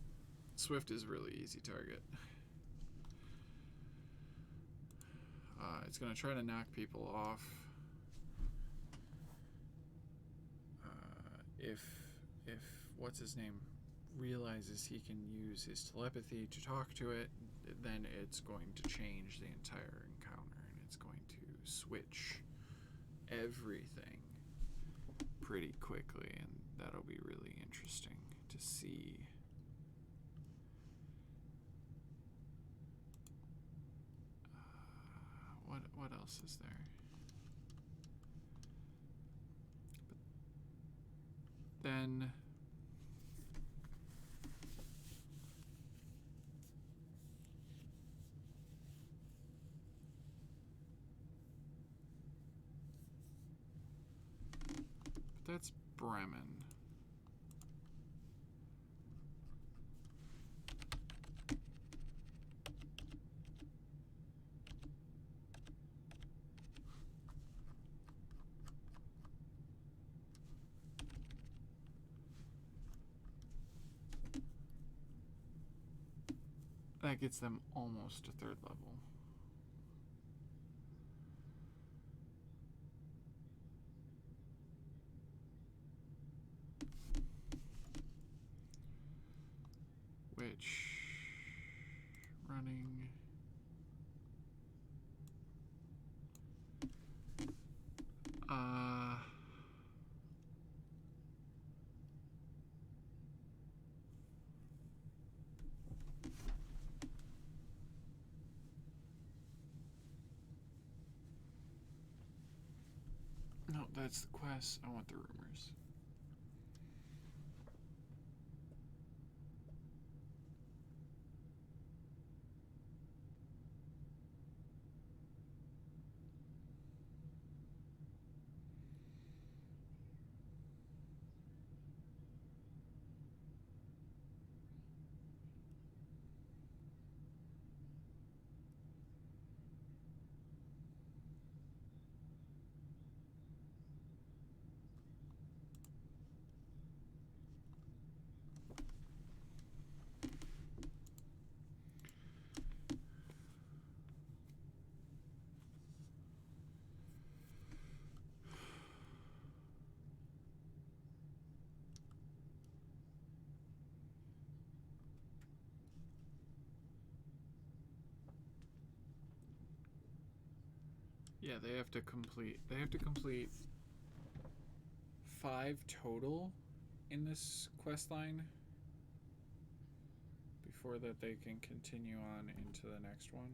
Swift is a really easy target. It's going to try to knock people off. If what's his name realizes he can use his telepathy to talk to it, then it's going to change the entire encounter, and it's going to switch everything pretty quickly, and that'll be really interesting to see. What else is there? But then that's Bremen. That gets them almost to 3rd level. Which, running, no, that's the quest. I want the rumors. Yeah, they have to complete 5 total in this quest line before that they can continue on into the next one.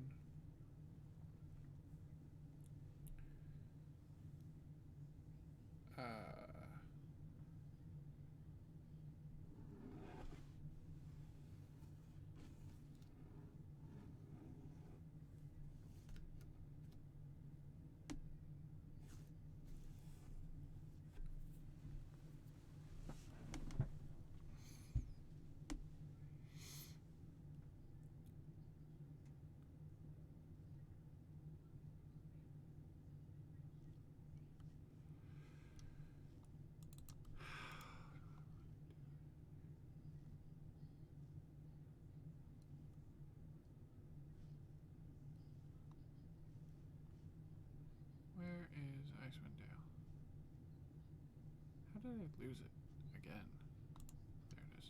Where is Icewind Dale? How did I lose it again? There it is.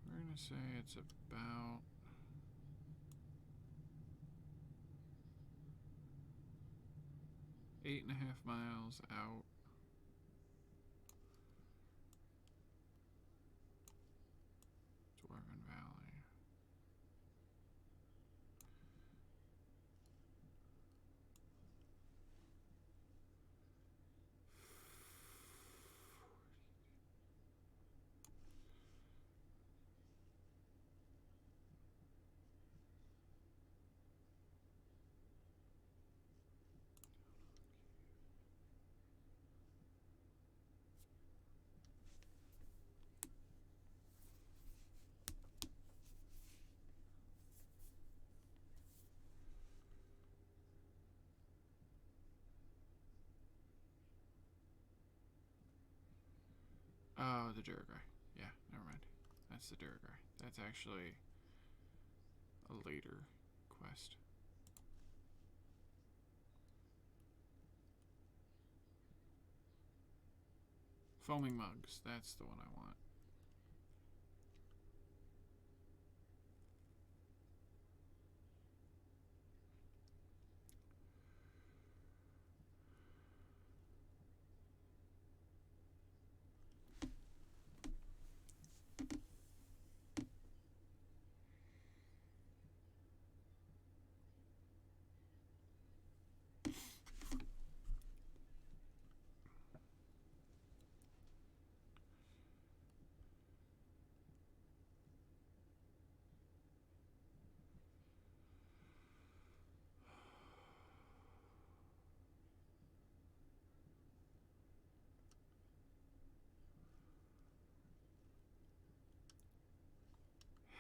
We're gonna say it's about 8.5 miles out. Dwarven Valley. Oh, the Durgar. Yeah, never mind. That's the Durgar. That's actually a later quest. Foaming Mugs. That's the one I want.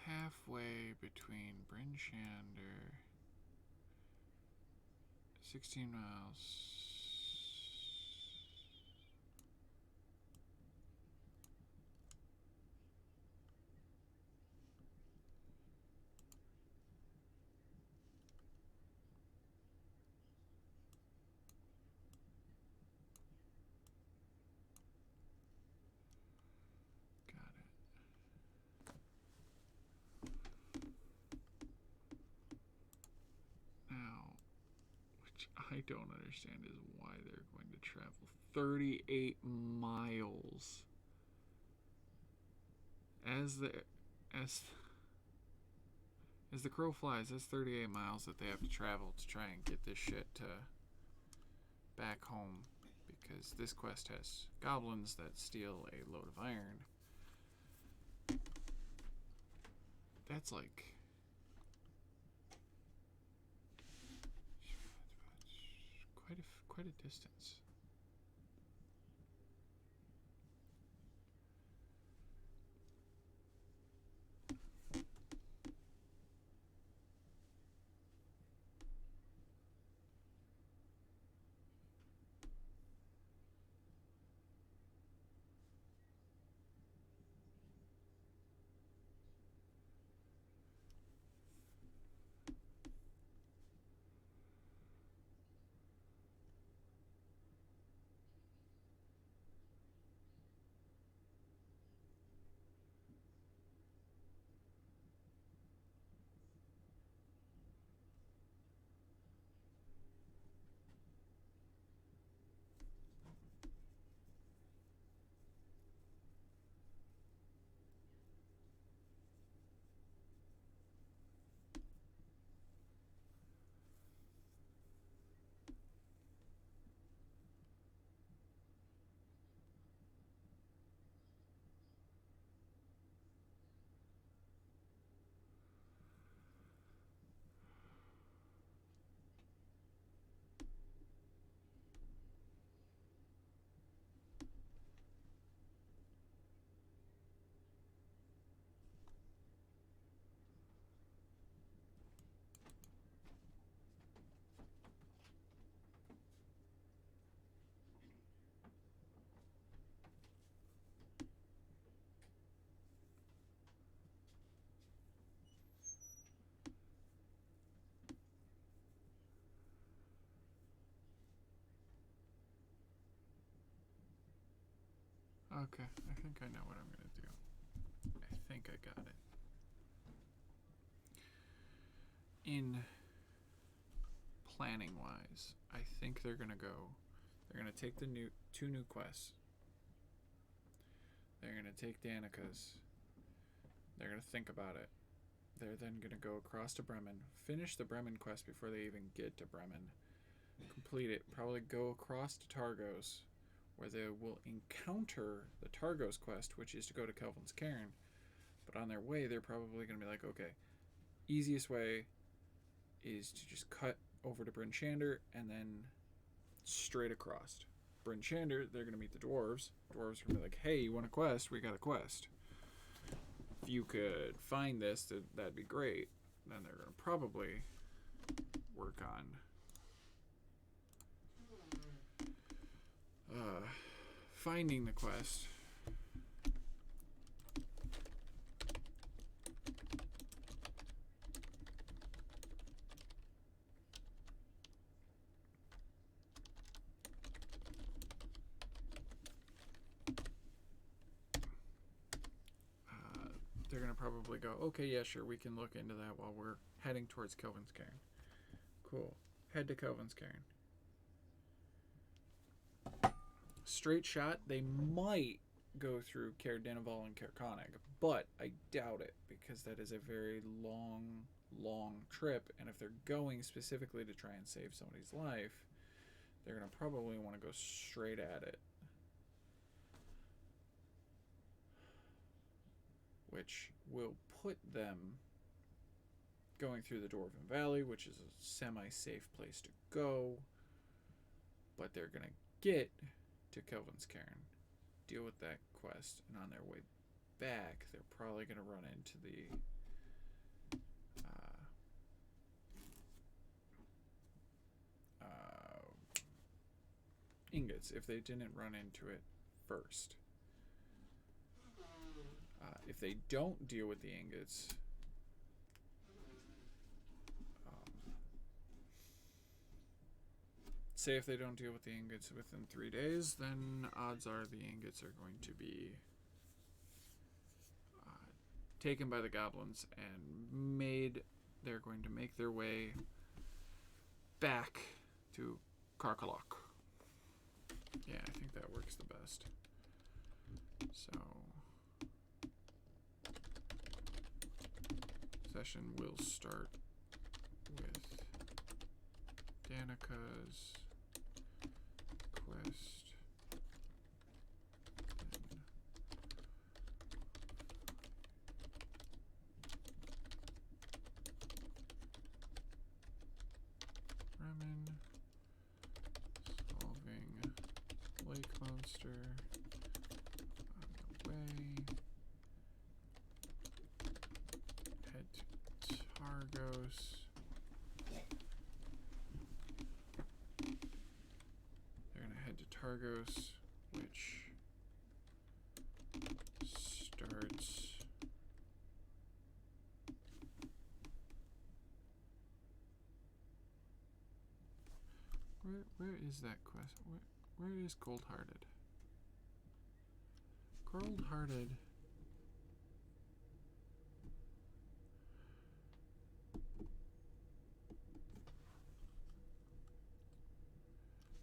Halfway between Bryn Shander, 16 miles. Got it. Now, which I don't understand is why they're going to travel 38 miles. As the crow flies, that's 38 miles that they have to travel to try and get this shit to back home, because this quest has goblins that steal a load of iron. That's like quite a distance. Okay, I think I know what I'm going to do. I think I got it. In planning wise, I think they're going to take the two new quests. They're going to take Danica's. They're going to think about it. They're then going to go across to Bremen, finish the Bremen quest before they even get to Bremen, complete it, probably go across to Targos, where they will encounter the Targos quest, which is to go to Kelvin's Cairn. But on their way, they're probably going to be like, okay, easiest way is to just cut over to Bryn Shander and then straight across. Bryn Shander, they're going to meet the dwarves. Dwarves are going to be like, hey, you want a quest? We got a quest. If you could find this, that'd be great. Then they're going to probably work on finding the quest. They're going to probably go, okay, yeah, sure, we can look into that while we're heading towards Kelvin's Cairn. Cool. Head to Kelvin's Cairn. Straight shot, they might go through Caer Dineval and Caer Konig, but I doubt it because that is a very long trip, and if they're going specifically to try and save somebody's life, they're going to probably want to go straight at it. Which will put them going through the Dwarven Valley, which is a semi-safe place to go, but they're going to get to Kelvin's Cairn, deal with that quest, and on their way back, they're probably going to run into the ingots if they didn't run into it first. If they don't deal with the ingots, say if they don't deal with the ingots within 3 days, then odds are the ingots are going to be taken by the goblins and they're going to make their way back to Karkalok. Yeah, I think that works the best. So session will start with Danica's quest. Remen solving lake monster on the way. Head to Targos. They're going to head to Targos, which starts where is that quest? Where is Cold-Hearted? Cold-Hearted.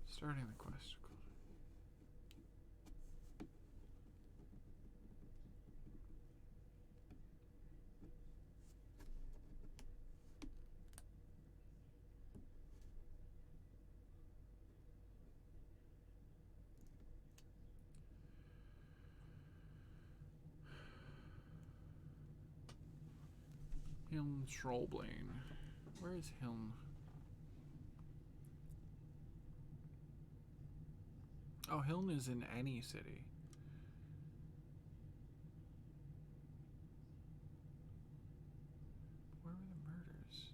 Starting the quest. Hiln Trollblane. Where is Hiln? Oh, Hiln is in any city. Where were the murders?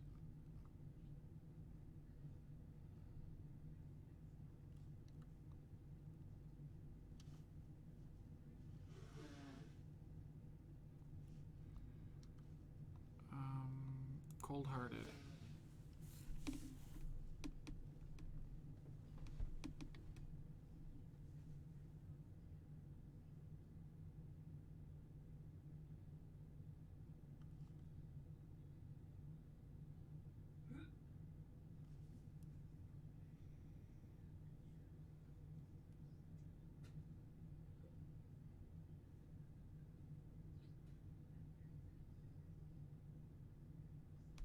Cold-Hearted.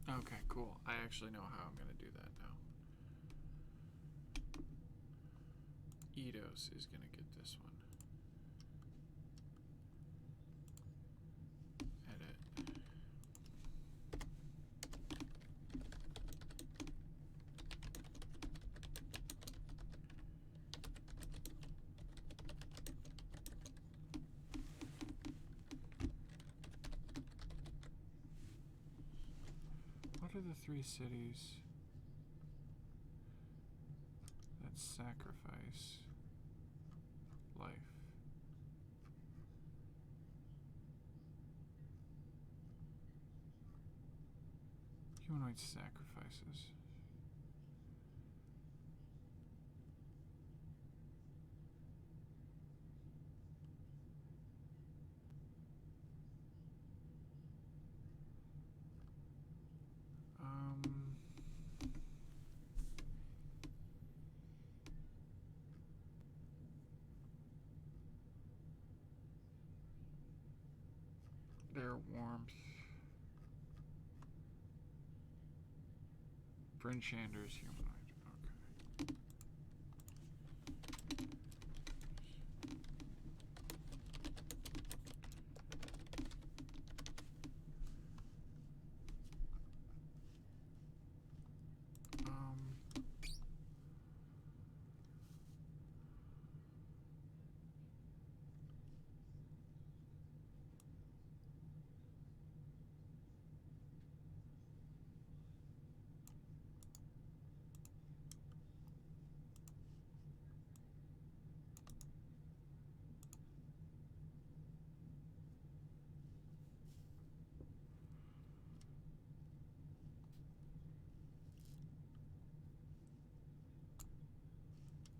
Okay, cool. I actually know how I'm going to do that now. Eidos is going to get this one. Edit. What are the 3 cities that sacrifice life? Humanoid sacrifices. Their warmth. Brinshander's humanoid. Okay.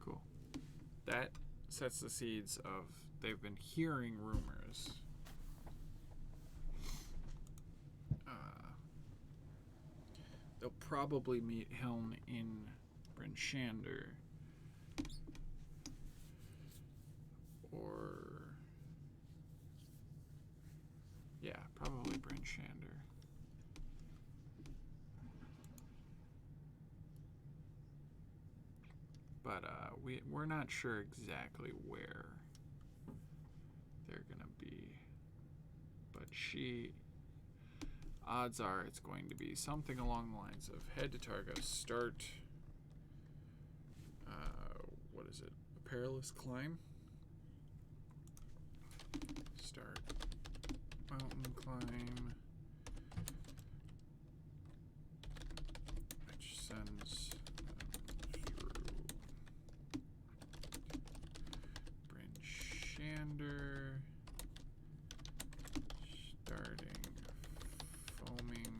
Cool. That sets the seeds of they've been hearing rumors. They'll probably meet Helm in Brinshander. Or... yeah, probably Brinshander. But we're not sure exactly where they're gonna be. But odds are it's going to be something along the lines of head to Targos, start, what is it, a perilous climb? Start mountain climb, which sends through Brinshander, starting foaming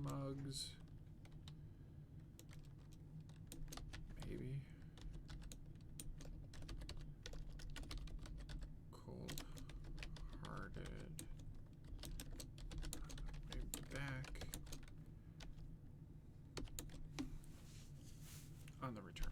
mugs, maybe cold-hearted, way back on the return.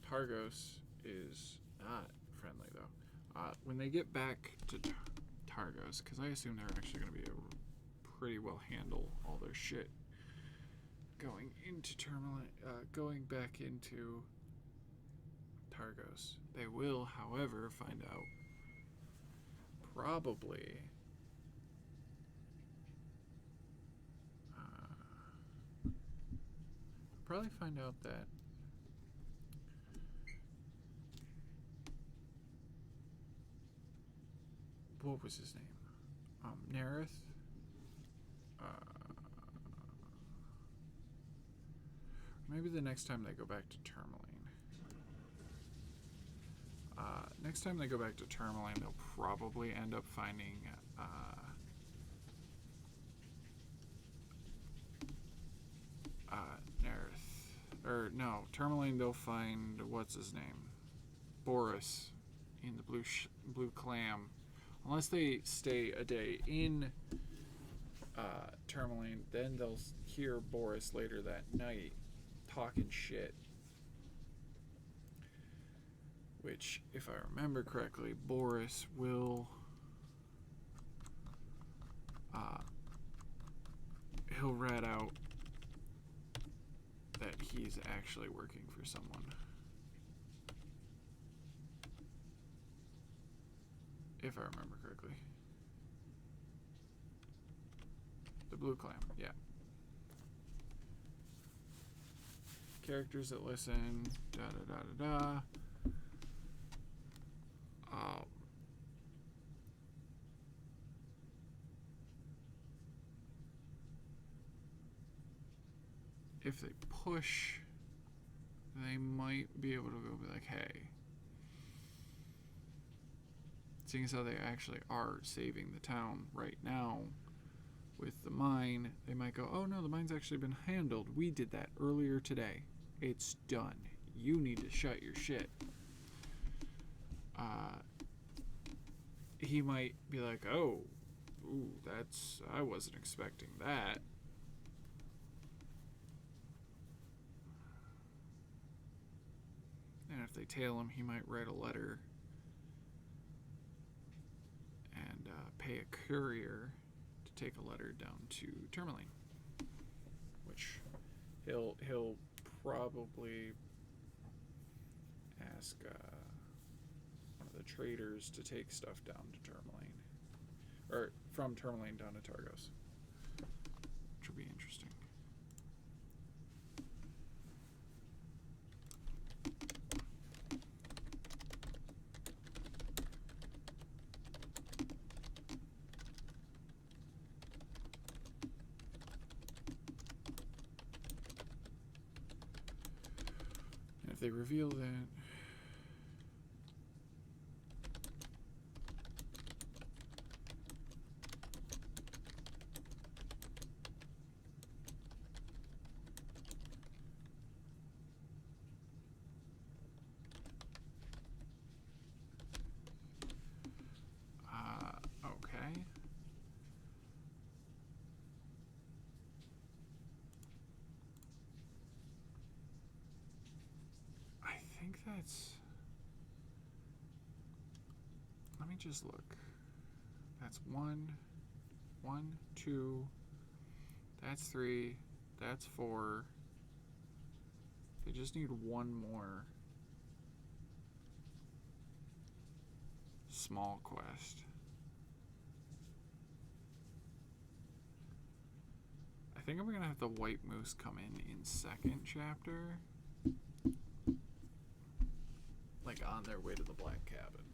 Targos is not friendly, though. When they get back to Targos, because I assume they're actually going to be able to pretty well handle all their shit going into going back into Targos. They will, however, find out probably find out that what was his name? Nerith. Maybe the next time they go back to Tourmaline. Next time they go back to Tourmaline, they'll probably end up finding Nerith. Or no, Tourmaline. They'll find what's his name, Boris, in the blue clam. Unless they stay a day in Tourmaline, then they'll hear Boris later that night talking shit. Which, if I remember correctly, Boris will... he'll rat out that he's actually working for someone. If I remember correctly. The Blue Clam, yeah. Characters that listen, da-da-da-da-da. If they push, they might be able to go be like, hey, seeing as how they actually are saving the town right now with the mine, they might go, oh no, the mine's actually been handled. We did that earlier today. It's done. You need to shut your shit. He might be like, oh, ooh, I wasn't expecting that. And if they tail him, he might write a letter and pay a courier to take a letter down to Tourmaline, which he'll probably ask one of the traders to take stuff down to Tourmaline, or from Tourmaline down to Targos, which will be interesting. If they reveal that, okay. I think that's... Let me just look. That's 1, 2, that's 3, that's 4. They just need one more small quest. I think I'm gonna have the White Moose come in second chapter. Like on their way to the Black Cabin.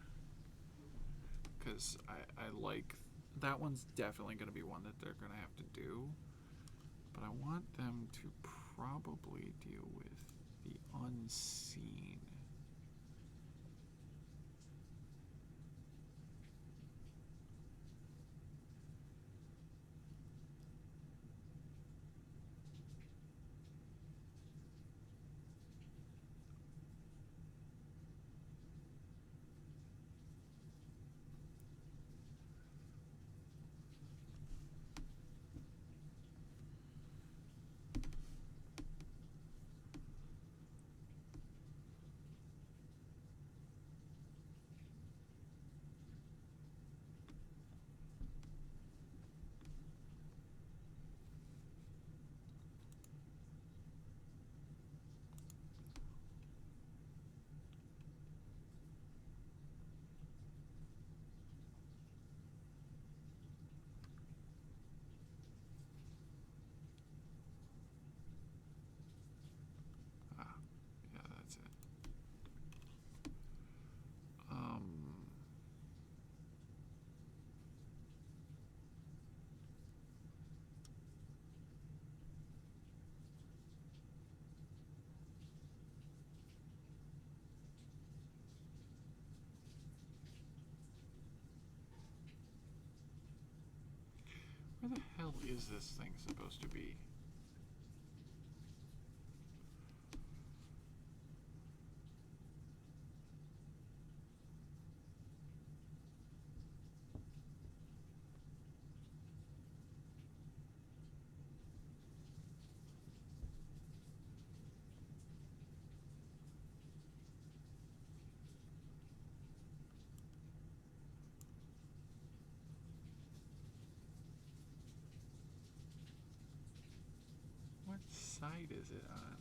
Because I like... That one's definitely going to be one that they're going to have to do. But I want them to probably deal with the Unseen. Yeah, that's it. Where the hell is this thing supposed to be? side is it on?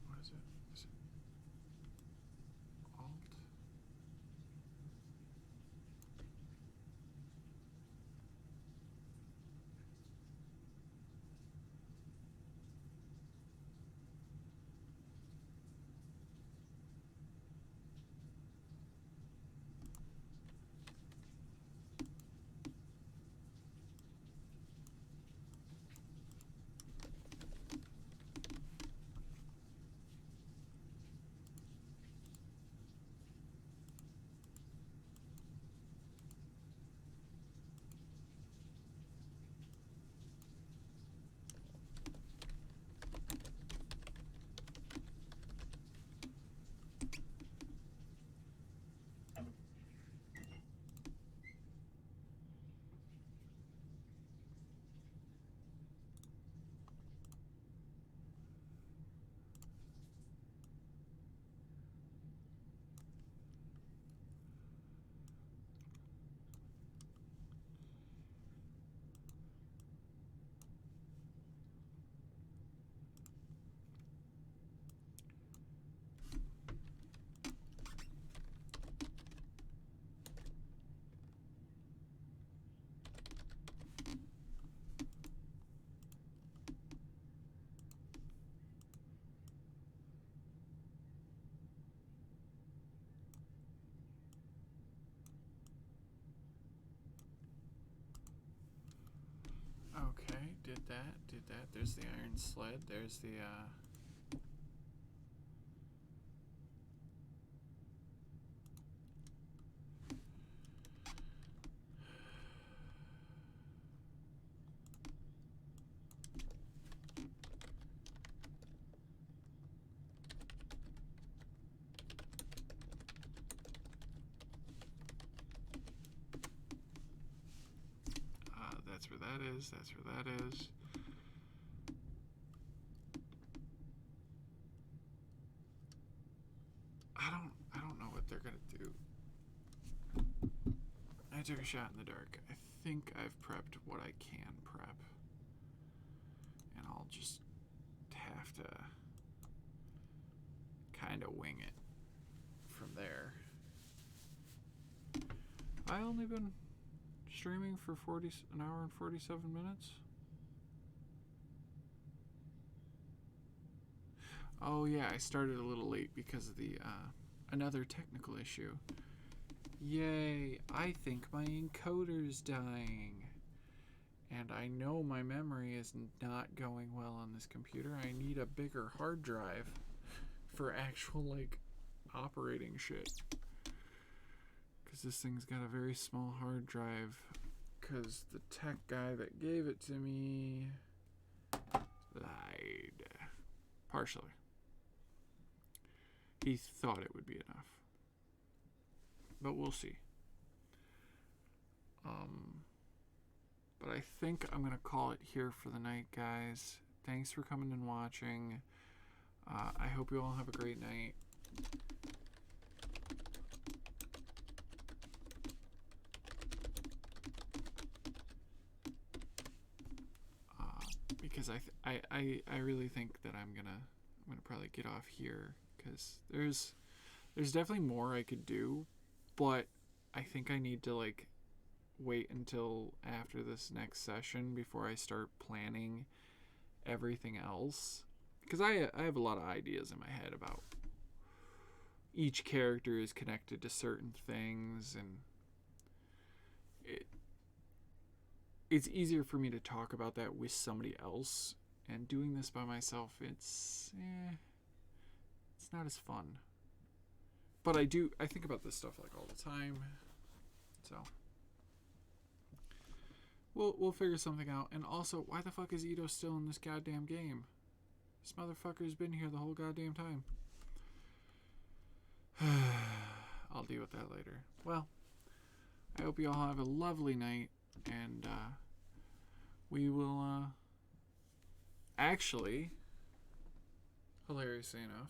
What is it? Is it Alt? Okay, did that. There's the iron sled. There's the, that's where that is. That's where that is. I don't know what they're gonna do. I took a shot in the dark. I think I've prepped what I can prep. And I'll just have to kind of wing it from there. I only been streaming for an hour and 47 minutes. Oh yeah, I started a little late because of the another technical issue. Yay, I think my encoder's dying. And I know my memory is not going well on this computer. I need a bigger hard drive for actual, like, operating shit. Because this thing's got a very small hard drive. Because the tech guy that gave it to me lied. Partially. He thought it would be enough. But we'll see. But I think I'm going to call it here for the night, guys. Thanks for coming and watching. I hope you all have a great night. Because I really think that I'm gonna probably get off here, because there's definitely more I could do, but I think I need to, like, wait until after this next session before I start planning everything else, because I have a lot of ideas in my head about each character is connected to certain things, and it's easier for me to talk about that with somebody else, and doing this by myself, it's not as fun. But I think about this stuff, like, all the time, so we'll figure something out. And also, why the fuck is Ito still in this goddamn game? This motherfucker's been here the whole goddamn time. I'll deal with that later. Well, I hope you all have a lovely night, and we will actually, hilariously enough,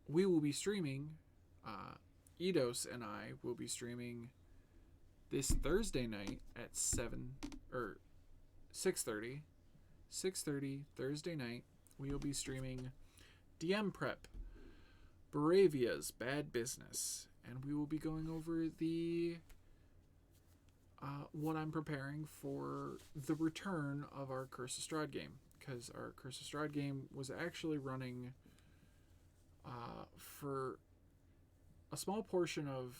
we will be streaming. Eidos and I will be streaming this Thursday night at 6:30. 6:30 Thursday night. We will be streaming DM Prep, Baravia's Bad Business, and we will be going over the what I'm preparing for the return of our Curse of Strahd game, because our Curse of Strahd game was actually running for a small portion of,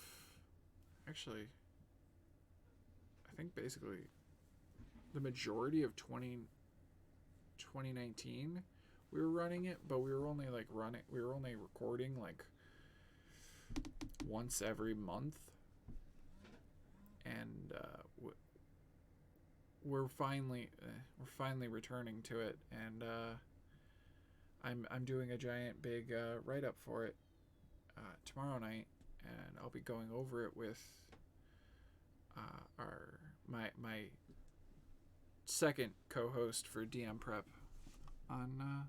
actually, I think basically the majority of 2019 we were running it, but we were only recording like once every month, and we're finally returning to it, and I'm doing a giant big write up for it tomorrow night, and I'll be going over it with my second co-host for DM Prep on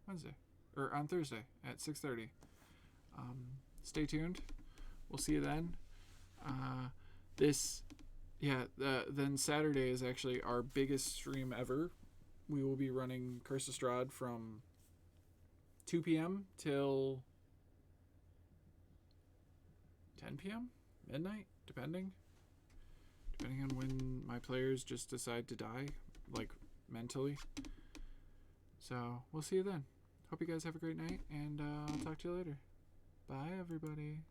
Wednesday or on Thursday at 6:30. Stay tuned. We'll see you then. Then Saturday is actually our biggest stream ever. We will be running Curse of Strahd from 2 p.m. till 10 p.m. midnight, depending on when my players just decide to die, like mentally. So we'll see you then. Hope you guys have a great night, and I'll talk to you later. Bye, everybody.